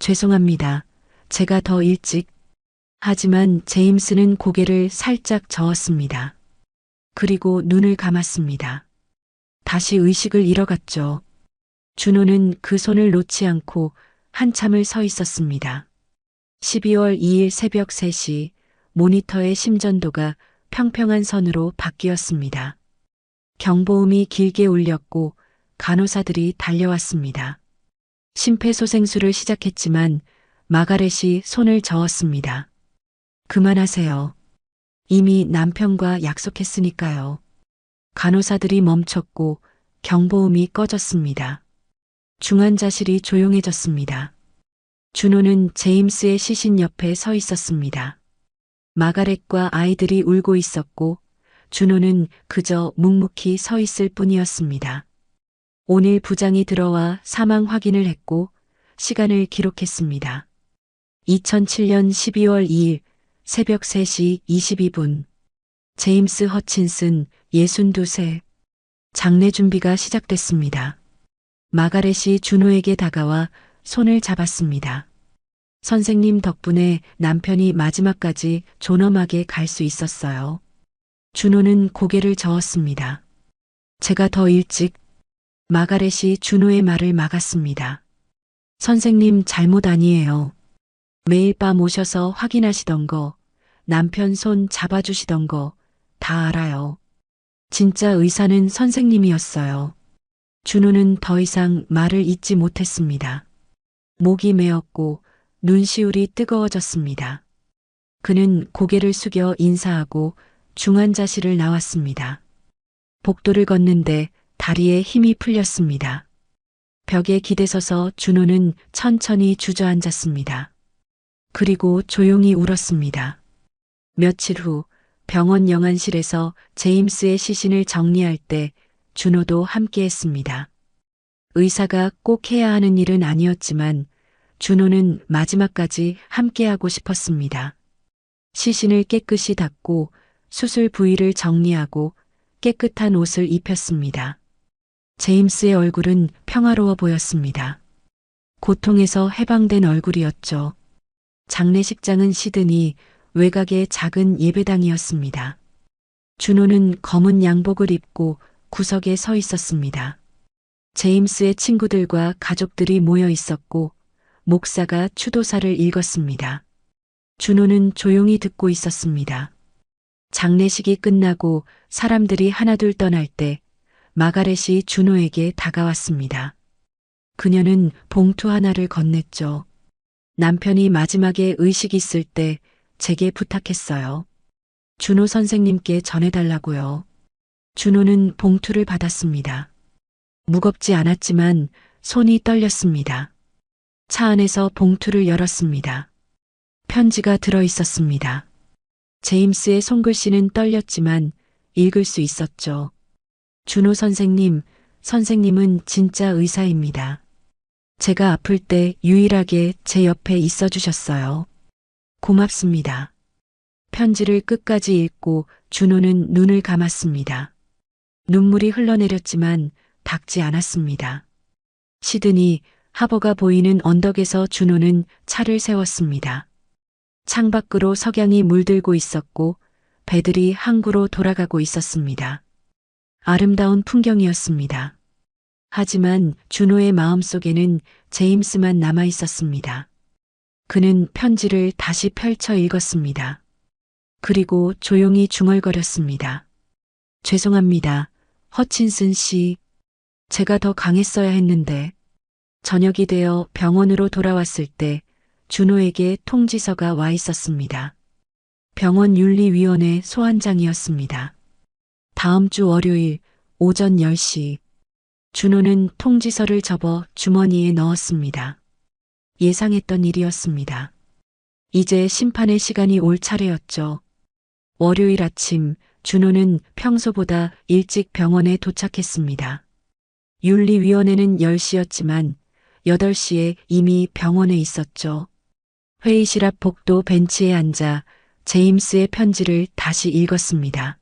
죄송합니다. 제가 더 일찍. 하지만 제임스는 고개를 살짝 저었습니다. 그리고 눈을 감았습니다. 다시 의식을 잃어갔죠. 준호는 그 손을 놓지 않고 한참을 서 있었습니다. 12월 2일 새벽 3시 모니터의 심전도가 평평한 선으로 바뀌었습니다. 경보음이 길게 울렸고 간호사들이 달려왔습니다. 심폐소생술을 시작했지만 마가렛이 손을 저었습니다. 그만하세요. 이미 남편과 약속했으니까요. 간호사들이 멈췄고 경보음이 꺼졌습니다. 중환자실이 조용해졌습니다. 준호는 제임스의 시신 옆에 서 있었습니다. 마가렛과 아이들이 울고 있었고 준호는 그저 묵묵히 서 있을 뿐이었습니다. 오늘 부장이 들어와 사망 확인을 했고 시간을 기록했습니다. 2007년 12월 2일 새벽 3시 22분. 제임스 허친슨 62세. 장례 준비가 시작됐습니다. 마가렛이 준호에게 다가와 손을 잡았습니다. 선생님 덕분에 남편이 마지막까지 존엄하게 갈 수 있었어요. 준호는 고개를 저었습니다. 제가 더 일찍. 마가렛이 준호의 말을 막았습니다. 선생님 잘못 아니에요. 매일 밤 오셔서 확인하시던 거, 남편 손 잡아주시던 거 다 알아요. 진짜 의사는 선생님이었어요. 준호는 더 이상 말을 잇지 못했습니다. 목이 메었고 눈시울이 뜨거워졌습니다. 그는 고개를 숙여 인사하고 중환자실을 나왔습니다. 복도를 걷는데 다리에 힘이 풀렸습니다. 벽에 기대서서 준호는 천천히 주저앉았습니다. 그리고 조용히 울었습니다. 며칠 후 병원 영안실에서 제임스의 시신을 정리할 때 준호도 함께했습니다. 의사가 꼭 해야 하는 일은 아니었지만 준호는 마지막까지 함께하고 싶었습니다. 시신을 깨끗이 닦고 수술 부위를 정리하고 깨끗한 옷을 입혔습니다. 제임스의 얼굴은 평화로워 보였습니다. 고통에서 해방된 얼굴이었죠. 장례식장은 시드니 외곽의 작은 예배당이었습니다. 준호는 검은 양복을 입고 구석에 서 있었습니다. 제임스의 친구들과 가족들이 모여 있었고 목사가 추도사를 읽었습니다. 준호는 조용히 듣고 있었습니다. 장례식이 끝나고 사람들이 하나둘 떠날 때 마가렛이 준호에게 다가왔습니다. 그녀는 봉투 하나를 건넸죠. 남편이 마지막에 의식 있을 때 제게 부탁했어요. 준호 선생님께 전해달라고요. 준호는 봉투를 받았습니다. 무겁지 않았지만 손이 떨렸습니다. 차 안에서 봉투를 열었습니다. 편지가 들어 있었습니다. 제임스의 손글씨는 떨렸지만 읽을 수 있었죠. 준호 선생님, 선생님은 진짜 의사입니다. 제가 아플 때 유일하게 제 옆에 있어 주셨어요. 고맙습니다. 편지를 끝까지 읽고 준호는 눈을 감았습니다. 눈물이 흘러내렸지만 닦지 않았습니다. 시드니 하버가 보이는 언덕에서 준호는 차를 세웠습니다. 창밖으로 석양이 물들고 있었고 배들이 항구로 돌아가고 있었습니다. 아름다운 풍경이었습니다. 하지만 준호의 마음속에는 제임스만 남아 있었습니다. 그는 편지를 다시 펼쳐 읽었습니다. 그리고 조용히 중얼거렸습니다. 죄송합니다. 허친슨 씨. 제가 더 강했어야 했는데. 저녁이 되어 병원으로 돌아왔을 때 준호에게 통지서가 와 있었습니다. 병원 윤리위원회 소환장이었습니다. 다음 주 월요일 오전 10시. 준호는 통지서를 접어 주머니에 넣었습니다. 예상했던 일이었습니다. 이제 심판의 시간이 올 차례였죠. 월요일 아침 준호는 평소보다 일찍 병원에 도착했습니다. 윤리위원회는 10시였지만 8시에 이미 병원에 있었죠. 회의실 앞 복도 벤치에 앉아 제임스의 편지를 다시 읽었습니다.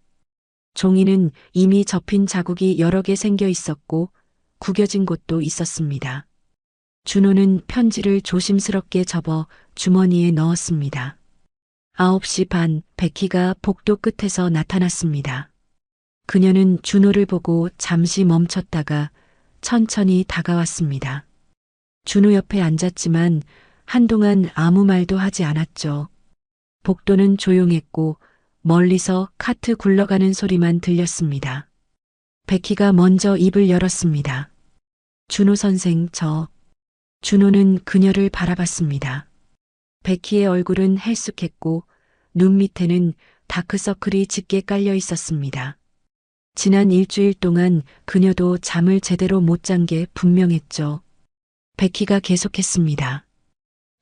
종이는 이미 접힌 자국이 여러 개 생겨 있었고 구겨진 곳도 있었습니다. 준호는 편지를 조심스럽게 접어 주머니에 넣었습니다. 9시 반 베키가 복도 끝에서 나타났습니다. 그녀는 준호를 보고 잠시 멈췄다가 천천히 다가왔습니다. 준호 옆에 앉았지만 한동안 아무 말도 하지 않았죠. 복도는 조용했고 멀리서 카트 굴러가는 소리만 들렸습니다. 베키가 먼저 입을 열었습니다. 준호 선생, 준호는 그녀를 바라봤습니다. 베키의 얼굴은 헬쑥했고 눈 밑에는 다크서클이 짙게 깔려 있었습니다. 지난 일주일 동안 그녀도 잠을 제대로 못 잔 게 분명했죠. 베키가 계속했습니다.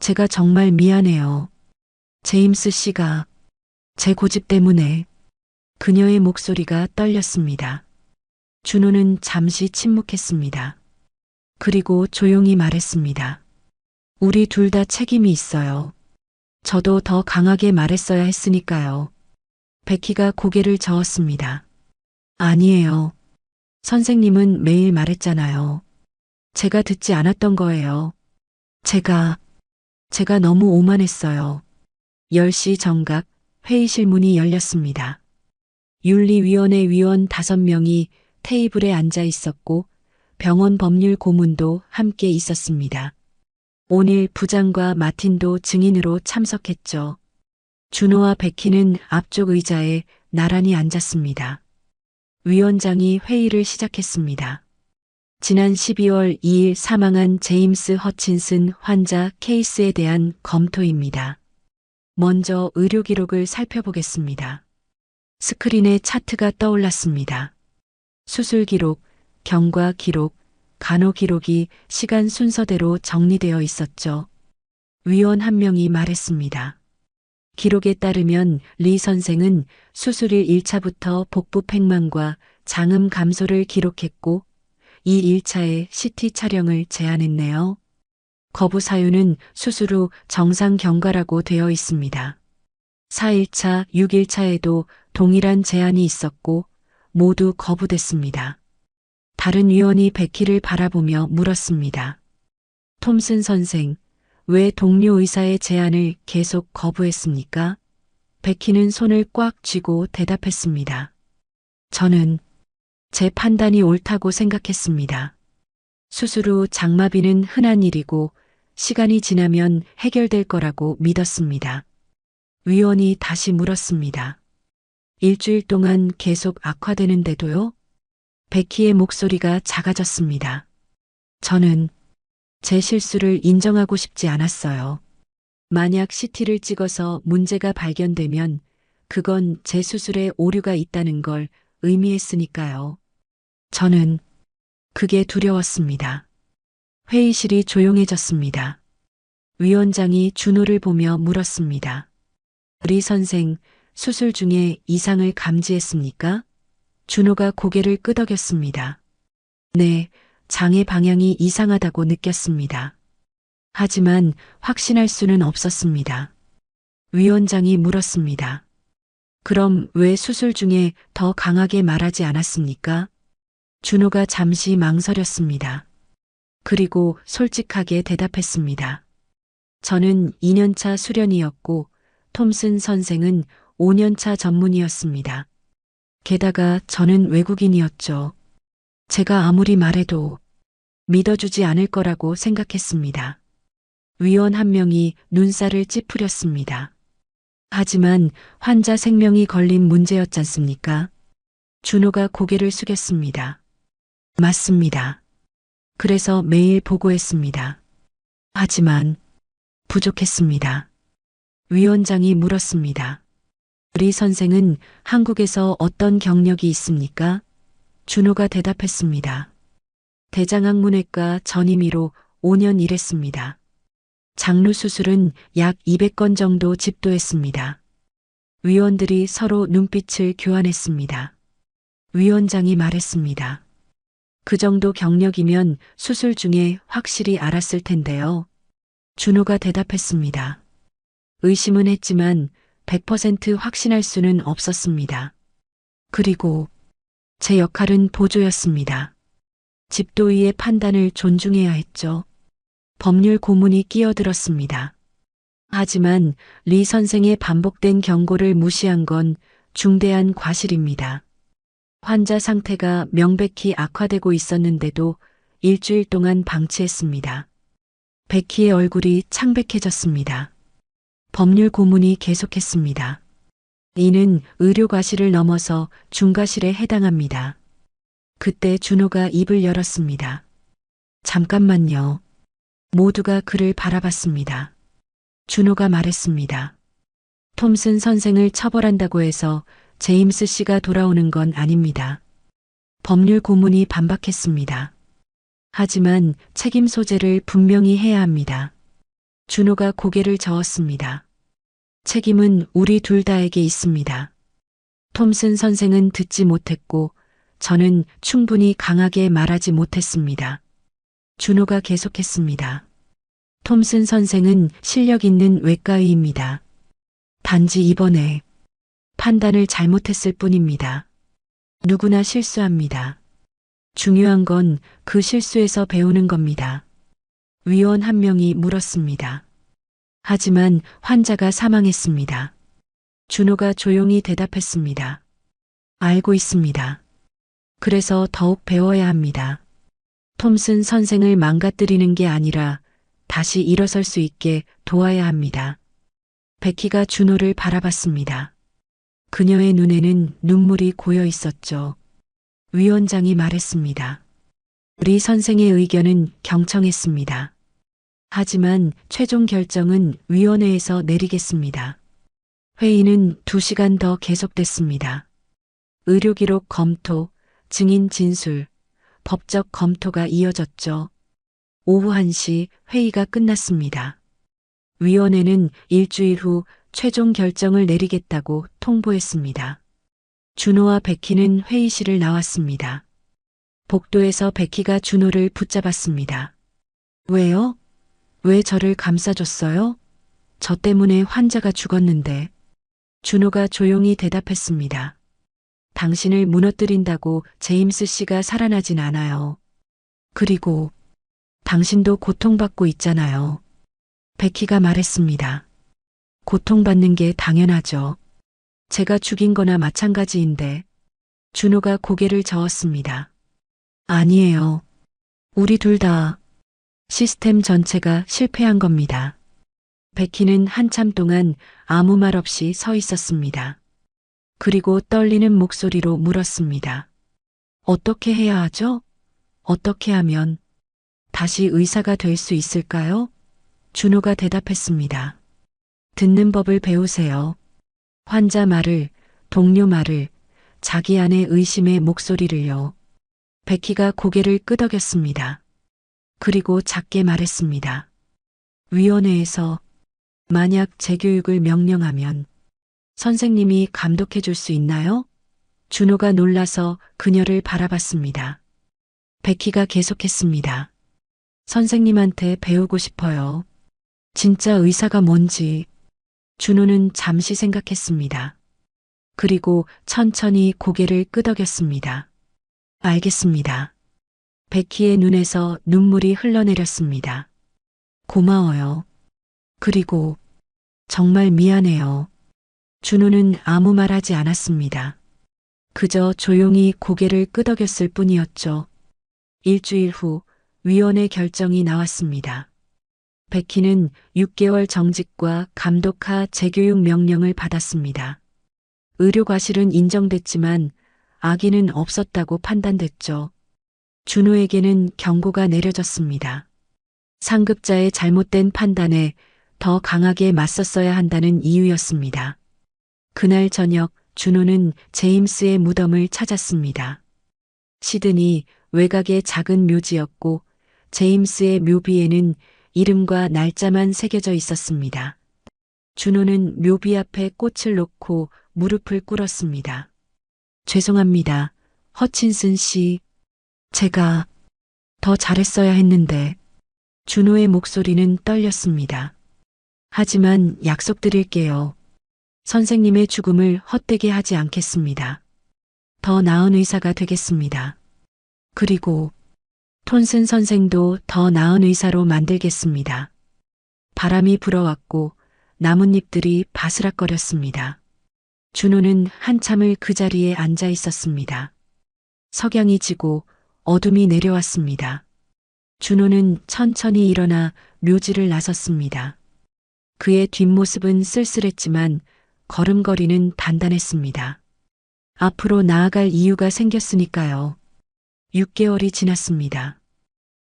제가 정말 미안해요. 제임스 씨가 제 고집 때문에. 그녀의 목소리가 떨렸습니다. 준호는 잠시 침묵했습니다. 그리고 조용히 말했습니다. 우리 둘 다 책임이 있어요. 저도 더 강하게 말했어야 했으니까요. 베키가 고개를 저었습니다. 아니에요. 선생님은 매일 말했잖아요. 제가 듣지 않았던 거예요. 제가 너무 오만했어요. 10시 정각 회의실 문이 열렸습니다. 윤리위원회 위원 5명이 테이블에 앉아 있었고 병원 법률 고문도 함께 있었습니다. 오닐 부장과 마틴도 증인으로 참석했죠. 준호와 베키는 앞쪽 의자에 나란히 앉았습니다. 위원장이 회의를 시작했습니다. 지난 12월 2일 사망한 제임스 허친슨 환자 케이스에 대한 검토입니다. 먼저 의료 기록을 살펴보겠습니다. 스크린에 차트가 떠올랐습니다. 수술 기록, 경과 기록, 간호 기록이 시간 순서대로 정리되어 있었죠. 위원 한 명이 말했습니다. 기록에 따르면 리 선생은 수술일 1차부터 복부 팽만과 장음 감소를 기록했고 이 1차에 CT 촬영을 제안했네요. 거부 사유는 수술 후 정상 경과라고 되어 있습니다. 4일차, 6일차에도 동일한 제안이 있었고 모두 거부됐습니다. 다른 위원이 베키를 바라보며 물었습니다. 톰슨 선생, 왜 동료 의사의 제안을 계속 거부했습니까? 베키는 손을 꽉 쥐고 대답했습니다. 저는 제 판단이 옳다고 생각했습니다. 수술 후 장마비는 흔한 일이고 시간이 지나면 해결될 거라고 믿었습니다. 위원이 다시 물었습니다. 일주일 동안 계속 악화되는데도요? 베키의 목소리가 작아졌습니다. 저는 제 실수를 인정하고 싶지 않았어요. 만약 CT를 찍어서 문제가 발견되면 그건 제 수술에 오류가 있다는 걸 의미했으니까요. 저는 그게 두려웠습니다. 회의실이 조용해졌습니다. 위원장이 준호를 보며 물었습니다. 리 선생, 수술 중에 이상을 감지했습니까? 준호가 고개를 끄덕였습니다. 네, 장의 방향이 이상하다고 느꼈습니다. 하지만 확신할 수는 없었습니다. 위원장이 물었습니다. 그럼 왜 수술 중에 더 강하게 말하지 않았습니까? 준호가 잠시 망설였습니다. 그리고 솔직하게 대답했습니다. 저는 2년차 수련이었고 톰슨 선생은 5년차 전문이었습니다. 게다가 저는 외국인이었죠. 제가 아무리 말해도 믿어주지 않을 거라고 생각했습니다. 위원 한 명이 눈살을 찌푸렸습니다. 하지만 환자 생명이 걸린 문제였잖습니까? 준호가 고개를 숙였습니다. 맞습니다. 그래서 매일 보고했습니다. 하지만 부족했습니다. 위원장이 물었습니다. 리 선생은 한국에서 어떤 경력이 있습니까? 준호가 대답했습니다. 대장학문외과 전임의로 5년 일했습니다. 장루 수술은 약 200건 정도 집도했습니다. 위원들이 서로 눈빛을 교환했습니다. 위원장이 말했습니다. 그 정도 경력이면 수술 중에 확실히 알았을 텐데요. 준호가 대답했습니다. 의심은 했지만 100% 확신할 수는 없었습니다. 그리고 제 역할은 보조였습니다. 집도의의 판단을 존중해야 했죠. 법률 고문이 끼어들었습니다. 하지만 리 선생의 반복된 경고를 무시한 건 중대한 과실입니다. 환자 상태가 명백히 악화되고 있었는데도 일주일 동안 방치했습니다. 베키의 얼굴이 창백해졌습니다. 법률 고문이 계속했습니다. 이는 의료과실을 넘어서 중과실에 해당합니다. 그때 준호가 입을 열었습니다. 잠깐만요. 모두가 그를 바라봤습니다. 준호가 말했습니다. 톰슨 선생을 처벌한다고 해서 제임스 씨가 돌아오는 건 아닙니다. 법률 고문이 반박했습니다. 하지만 책임 소재를 분명히 해야 합니다. 준호가 고개를 저었습니다. 책임은 우리 둘 다에게 있습니다. 톰슨 선생은 듣지 못했고 저는 충분히 강하게 말하지 못했습니다. 준호가 계속했습니다. 톰슨 선생은 실력 있는 외과의입니다. 단지 이번에 판단을 잘못했을 뿐입니다. 누구나 실수합니다. 중요한 건 그 실수에서 배우는 겁니다. 위원 한 명이 물었습니다. 하지만 환자가 사망했습니다. 준호가 조용히 대답했습니다. 알고 있습니다. 그래서 더욱 배워야 합니다. 톰슨 선생을 망가뜨리는 게 아니라 다시 일어설 수 있게 도와야 합니다. 베키가 준호를 바라봤습니다. 그녀의 눈에는 눈물이 고여 있었죠. 위원장이 말했습니다. 우리 선생의 의견은 경청했습니다. 하지만 최종 결정은 위원회에서 내리겠습니다. 회의는 2시간 더 계속됐습니다. 의료기록 검토, 증인 진술, 법적 검토가 이어졌죠. 오후 1시 회의가 끝났습니다. 위원회는 일주일 후 최종 결정을 내리겠다고 통보했습니다. 준호와 베키는 회의실을 나왔습니다. 복도에서 베키가 준호를 붙잡았습니다. 왜요? 왜 저를 감싸줬어요? 저 때문에 환자가 죽었는데. 준호가 조용히 대답했습니다. 당신을 무너뜨린다고 제임스 씨가 살아나진 않아요. 그리고 당신도 고통받고 있잖아요. 베키가 말했습니다. 고통받는 게 당연하죠. 제가 죽인 거나 마찬가지인데. 준호가 고개를 저었습니다. 아니에요. 우리 둘 다 시스템 전체가 실패한 겁니다. 베키는 한참 동안 아무 말 없이 서 있었습니다. 그리고 떨리는 목소리로 물었습니다. 어떻게 해야 하죠? 어떻게 하면 다시 의사가 될 수 있을까요? 준호가 대답했습니다. 듣는 법을 배우세요. 환자 말을, 동료 말을, 자기 안의 의심의 목소리를요. 베키가 고개를 끄덕였습니다. 그리고 작게 말했습니다. 위원회에서 만약 재교육을 명령하면 선생님이 감독해 줄 수 있나요? 준호가 놀라서 그녀를 바라봤습니다. 베키가 계속했습니다. 선생님한테 배우고 싶어요. 진짜 의사가 뭔지. 준호는 잠시 생각했습니다. 그리고 천천히 고개를 끄덕였습니다. 알겠습니다. 베키의 눈에서 눈물이 흘러내렸습니다. 고마워요. 그리고 정말 미안해요. 준호는 아무 말 하지 않았습니다. 그저 조용히 고개를 끄덕였을 뿐이었죠. 일주일 후 위원회 결정이 나왔습니다. 베키는 6개월 정직과 감독하 재교육 명령을 받았습니다. 의료과실은 인정됐지만 악의는 없었다고 판단됐죠. 준호에게는 경고가 내려졌습니다. 상급자의 잘못된 판단에 더 강하게 맞섰어야 한다는 이유였습니다. 그날 저녁 준호는 제임스의 무덤을 찾았습니다. 시드니 외곽의 작은 묘지였고 제임스의 묘비에는 이름과 날짜만 새겨져 있었습니다. 준호는 묘비 앞에 꽃을 놓고 무릎을 꿇었습니다. 죄송합니다. 허친슨 씨. 제가 더 잘했어야 했는데. 준호의 목소리는 떨렸습니다. 하지만 약속드릴게요. 선생님의 죽음을 헛되게 하지 않겠습니다. 더 나은 의사가 되겠습니다. 그리고 톤슨 선생도 더 나은 의사로 만들겠습니다. 바람이 불어왔고 나뭇잎들이 바스락거렸습니다. 준호는 한참을 그 자리에 앉아 있었습니다. 석양이 지고 어둠이 내려왔습니다. 준호는 천천히 일어나 묘지를 나섰습니다. 그의 뒷모습은 쓸쓸했지만 걸음걸이는 단단했습니다. 앞으로 나아갈 이유가 생겼으니까요. 6개월이 지났습니다.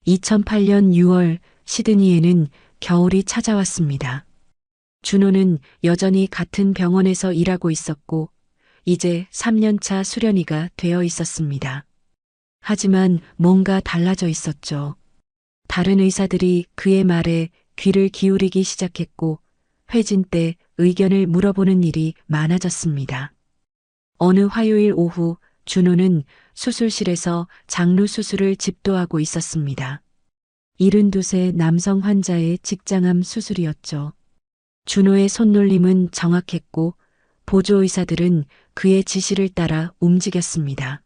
2008년 6월 시드니에는 겨울이 찾아왔습니다. 준호는 여전히 같은 병원에서 일하고 있었고 이제 3년차 수련이가 되어 있었습니다. 하지만 뭔가 달라져 있었죠. 다른 의사들이 그의 말에 귀를 기울이기 시작했고 회진 때 의견을 물어보는 일이 많아졌습니다. 어느 화요일 오후 준호는 수술실에서 장루 수술을 집도하고 있었습니다. 72세 남성 환자의 직장암 수술이었죠. 준호의 손놀림은 정확했고 보조의사들은 그의 지시를 따라 움직였습니다.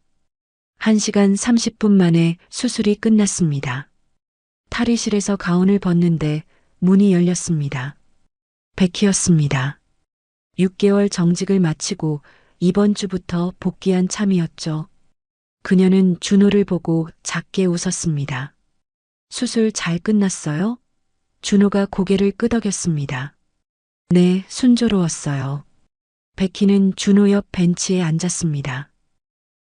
1시간 30분 만에 수술이 끝났습니다. 탈의실에서 가운을 벗는데 문이 열렸습니다. 베키였습니다. 6개월 정직을 마치고 이번 주부터 복귀한 참이었죠. 그녀는 준호를 보고 작게 웃었습니다. 수술 잘 끝났어요? 준호가 고개를 끄덕였습니다. 네, 순조로웠어요. 베키는 준호 옆 벤치에 앉았습니다.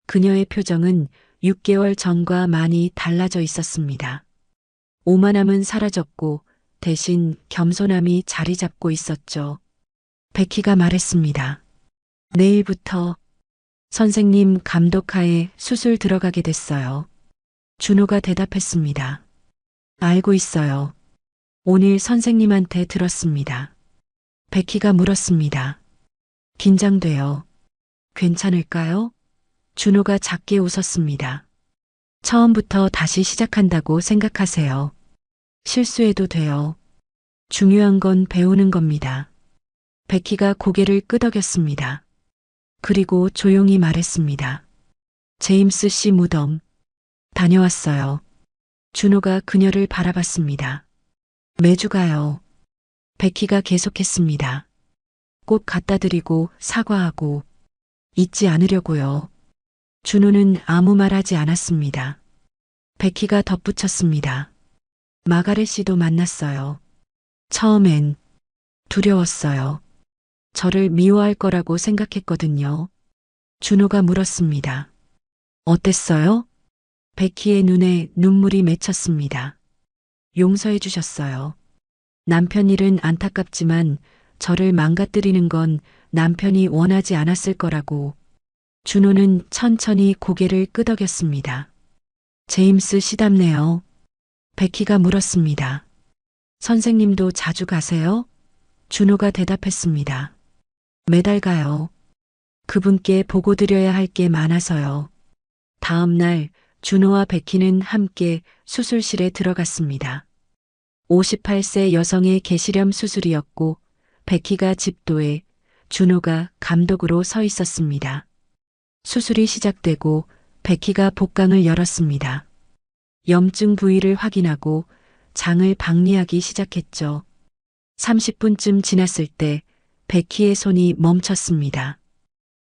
그녀의 표정은 6개월 전과 많이 달라져 있었습니다. 오만함은 사라졌고 대신 겸손함이 자리 잡고 있었죠. 베키가 말했습니다. 내일부터 선생님 감독하에 수술 들어가게 됐어요. 준호가 대답했습니다. 알고 있어요. 오늘 선생님한테 들었습니다. 베키가 물었습니다. 긴장돼요. 괜찮을까요? 준호가 작게 웃었습니다. 처음부터 다시 시작한다고 생각하세요. 실수해도 돼요. 중요한 건 배우는 겁니다. 베키가 고개를 끄덕였습니다. 그리고 조용히 말했습니다. 제임스 씨 무덤. 다녀왔어요. 준호가 그녀를 바라봤습니다. 매주 가요. 베키가 계속했습니다. 꼭 갖다 드리고 사과하고 잊지 않으려고요. 준호는 아무 말 하지 않았습니다. 베키가 덧붙였습니다. 마가렛 씨도 만났어요. 처음엔 두려웠어요. 저를 미워할 거라고 생각했거든요. 준호가 물었습니다. 어땠어요? 베키의 눈에 눈물이 맺혔습니다. 용서해 주셨어요. 남편 일은 안타깝지만 저를 망가뜨리는 건 남편이 원하지 않았을 거라고. 준호는 천천히 고개를 끄덕였습니다. 제임스 씨답네요. 베키가 물었습니다. 선생님도 자주 가세요? 준호가 대답했습니다. 매달 가요. 그분께 보고 드려야 할 게 많아서요. 다음 날 준호와 베키는 함께 수술실에 들어갔습니다. 58세 여성의 개시렴 수술이었고 베키가 집도에 준호가 감독으로 서 있었습니다. 수술이 시작되고 베키가 복강을 열었습니다. 염증 부위를 확인하고 장을 박리하기 시작했죠. 30분쯤 지났을 때 베키의 손이 멈췄습니다.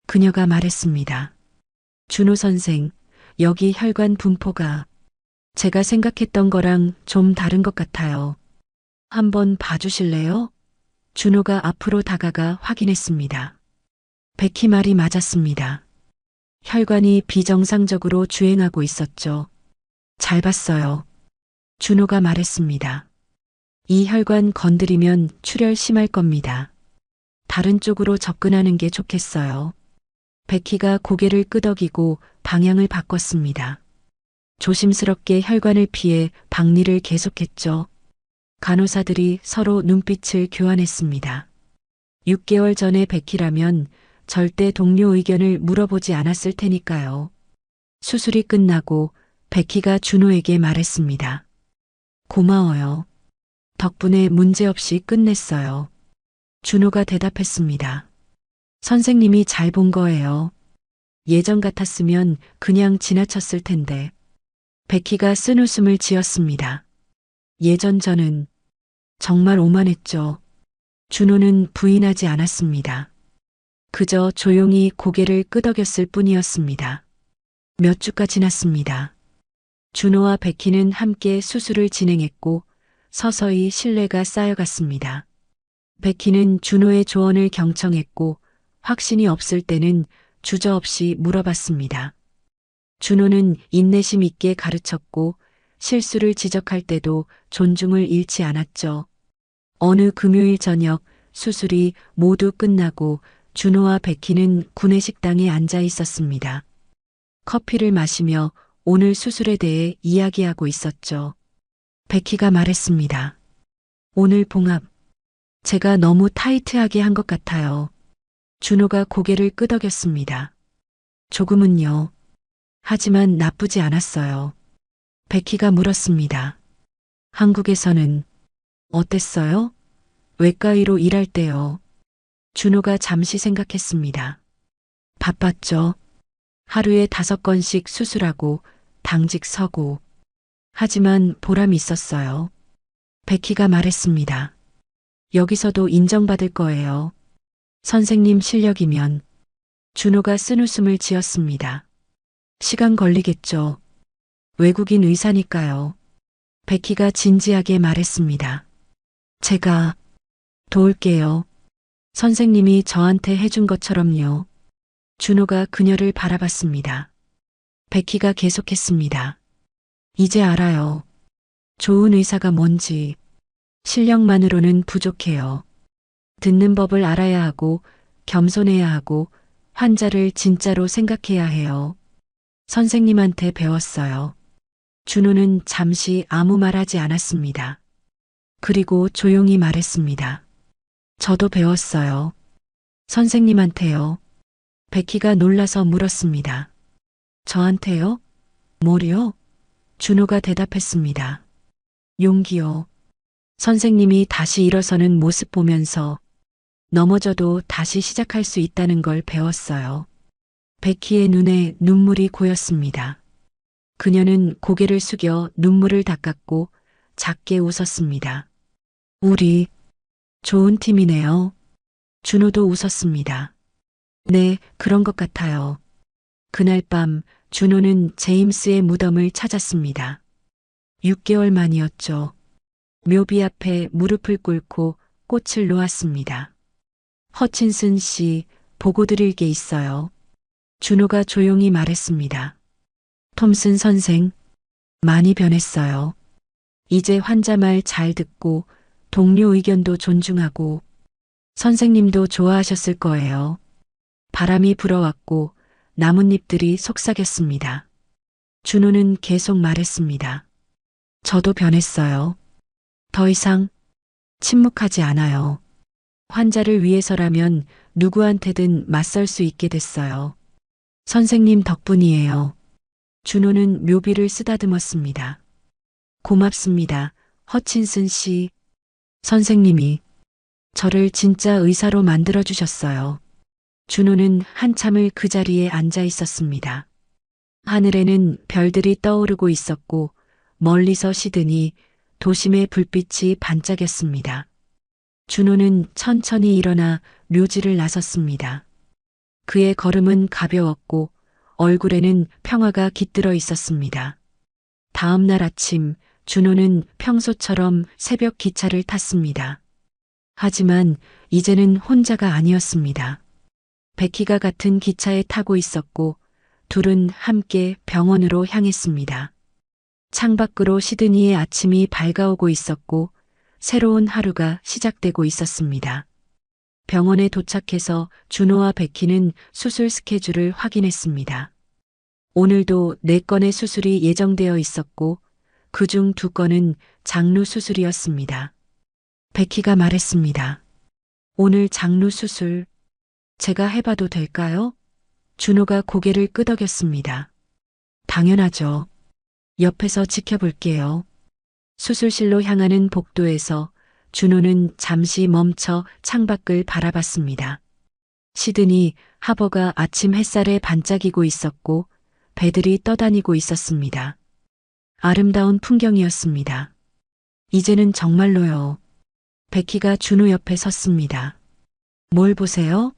그녀가 말했습니다. 준호 선생, 여기 혈관 분포가 제가 생각했던 거랑 좀 다른 것 같아요. 한번 봐주실래요? 준호가 앞으로 다가가 확인했습니다. 베키 말이 맞았습니다. 혈관이 비정상적으로 주행하고 있었죠. 잘 봤어요. 준호가 말했습니다. 이 혈관 건드리면 출혈 심할 겁니다. 다른 쪽으로 접근하는 게 좋겠어요. 베키가 고개를 끄덕이고 방향을 바꿨습니다. 조심스럽게 혈관을 피해 박리를 계속했죠. 간호사들이 서로 눈빛을 교환했습니다. 6개월 전에 베키라면 절대 동료 의견을 물어보지 않았을 테니까요. 수술이 끝나고 베키가 준호에게 말했습니다. 고마워요. 덕분에 문제없이 끝냈어요. 준호가 대답했습니다. 선생님이 잘 본 거예요. 예전 같았으면 그냥 지나쳤을 텐데. 베키가 쓴웃음을 지었습니다. 예전 저는 정말 오만했죠. 준호는 부인하지 않았습니다. 그저 조용히 고개를 끄덕였을 뿐이었습니다. 몇 주가 지났습니다. 준호와 베키는 함께 수술을 진행했고 서서히 신뢰가 쌓여갔습니다. 베키는 준호의 조언을 경청했고 확신이 없을 때는 주저없이 물어봤습니다. 준호는 인내심 있게 가르쳤고 실수를 지적할 때도 존중을 잃지 않았죠. 어느 금요일 저녁 수술이 모두 끝나고 준호와 베키는 구내식당에 앉아 있었습니다. 커피를 마시며 오늘 수술에 대해 이야기하고 있었죠. 베키가 말했습니다. 오늘 봉합, 제가 너무 타이트하게 한 것 같아요. 준호가 고개를 끄덕였습니다. 조금은요. 하지만 나쁘지 않았어요. 베키가 물었습니다. 한국에서는 어땠어요? 외과의로 일할 때요. 준호가 잠시 생각했습니다. 바빴죠. 하루에 5건씩 수술하고 당직 서고. 하지만 보람이 있었어요. 베키가 말했습니다. 여기서도 인정받을 거예요. 선생님 실력이면. 준호가 쓴웃음을 지었습니다. 시간 걸리겠죠. 외국인 의사니까요. 베키가 진지하게 말했습니다. 제가 도울게요. 선생님이 저한테 해준 것처럼요. 준호가 그녀를 바라봤습니다. 베키가 계속했습니다. 이제 알아요. 좋은 의사가 뭔지. 실력만으로는 부족해요. 듣는 법을 알아야 하고 겸손해야 하고 환자를 진짜로 생각해야 해요. 선생님한테 배웠어요. 준호는 잠시 아무 말하지 않았습니다. 그리고 조용히 말했습니다. 저도 배웠어요. 선생님한테요. 베키가 놀라서 물었습니다. 저한테요? 뭐요? 준호가 대답했습니다. 용기요. 선생님이 다시 일어서는 모습 보면서 넘어져도 다시 시작할 수 있다는 걸 배웠어요. 베키의 눈에 눈물이 고였습니다. 그녀는 고개를 숙여 눈물을 닦았고 작게 웃었습니다. 우리 좋은 팀이네요. 준호도 웃었습니다. 네, 그런 것 같아요. 그날 밤 준호는 제임스의 무덤을 찾았습니다. 6개월 만이었죠. 묘비 앞에 무릎을 꿇고 꽃을 놓았습니다. 허친슨 씨, 보고 드릴 게 있어요. 준호가 조용히 말했습니다. 톰슨 선생, 많이 변했어요. 이제 환자 말 잘 듣고 동료 의견도 존중하고 선생님도 좋아하셨을 거예요. 바람이 불어왔고 나뭇잎들이 속삭였습니다. 준호는 계속 말했습니다. 저도 변했어요. 더 이상 침묵하지 않아요. 환자를 위해서라면 누구한테든 맞설 수 있게 됐어요. 선생님 덕분이에요. 준호는 묘비를 쓰다듬었습니다. 고맙습니다. 허친슨 씨. 선생님이 저를 진짜 의사로 만들어주셨어요. 준호는 한참을 그 자리에 앉아 있었습니다. 하늘에는 별들이 떠오르고 있었고 멀리서 시드니 도심의 불빛이 반짝였습니다. 준호는 천천히 일어나 묘지를 나섰습니다. 그의 걸음은 가벼웠고 얼굴에는 평화가 깃들어 있었습니다. 다음 날 아침 준호는 평소처럼 새벽 기차를 탔습니다. 하지만 이제는 혼자가 아니었습니다. 베키가 같은 기차에 타고 있었고 둘은 함께 병원으로 향했습니다. 창밖으로 시드니의 아침이 밝아오고 있었고 새로운 하루가 시작되고 있었습니다. 병원에 도착해서 준호와 베키는 수술 스케줄을 확인했습니다. 오늘도 4건의 수술이 예정되어 있었고 그중 2건은 장루 수술이었습니다. 베키가 말했습니다. 오늘 장루 수술 제가 해봐도 될까요? 준호가 고개를 끄덕였습니다. 당연하죠. 옆에서 지켜볼게요. 수술실로 향하는 복도에서 준호는 잠시 멈춰 창밖을 바라봤습니다. 시드니 하버가 아침 햇살에 반짝이고 있었고 배들이 떠다니고 있었습니다. 아름다운 풍경이었습니다. 이제는 정말로요. 베키가 준호 옆에 섰습니다. 뭘 보세요?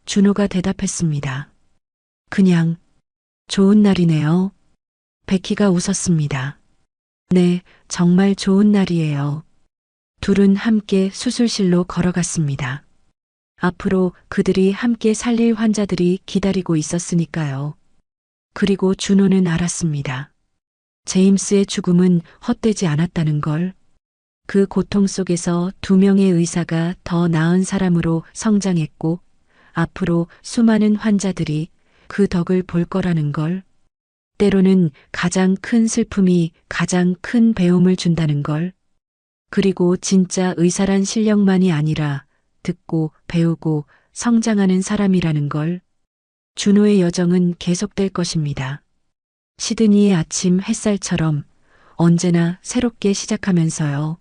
준호가 대답했습니다. 그냥 좋은 날이네요. 베키가 웃었습니다. 네, 정말 좋은 날이에요. 둘은 함께 수술실로 걸어갔습니다. 앞으로 그들이 함께 살릴 환자들이 기다리고 있었으니까요. 그리고 준호는 알았습니다. 제임스의 죽음은 헛되지 않았다는 걸. 그 고통 속에서 두 명의 의사가 더 나은 사람으로 성장했고, 앞으로 수많은 환자들이 그 덕을 볼 거라는 걸. 때로는 가장 큰 슬픔이 가장 큰 배움을 준다는 걸. 그리고 진짜 의사란 실력만이 아니라 듣고 배우고 성장하는 사람이라는 걸. 준호의 여정은 계속될 것입니다. 시드니의 아침 햇살처럼 언제나 새롭게 시작하면서요.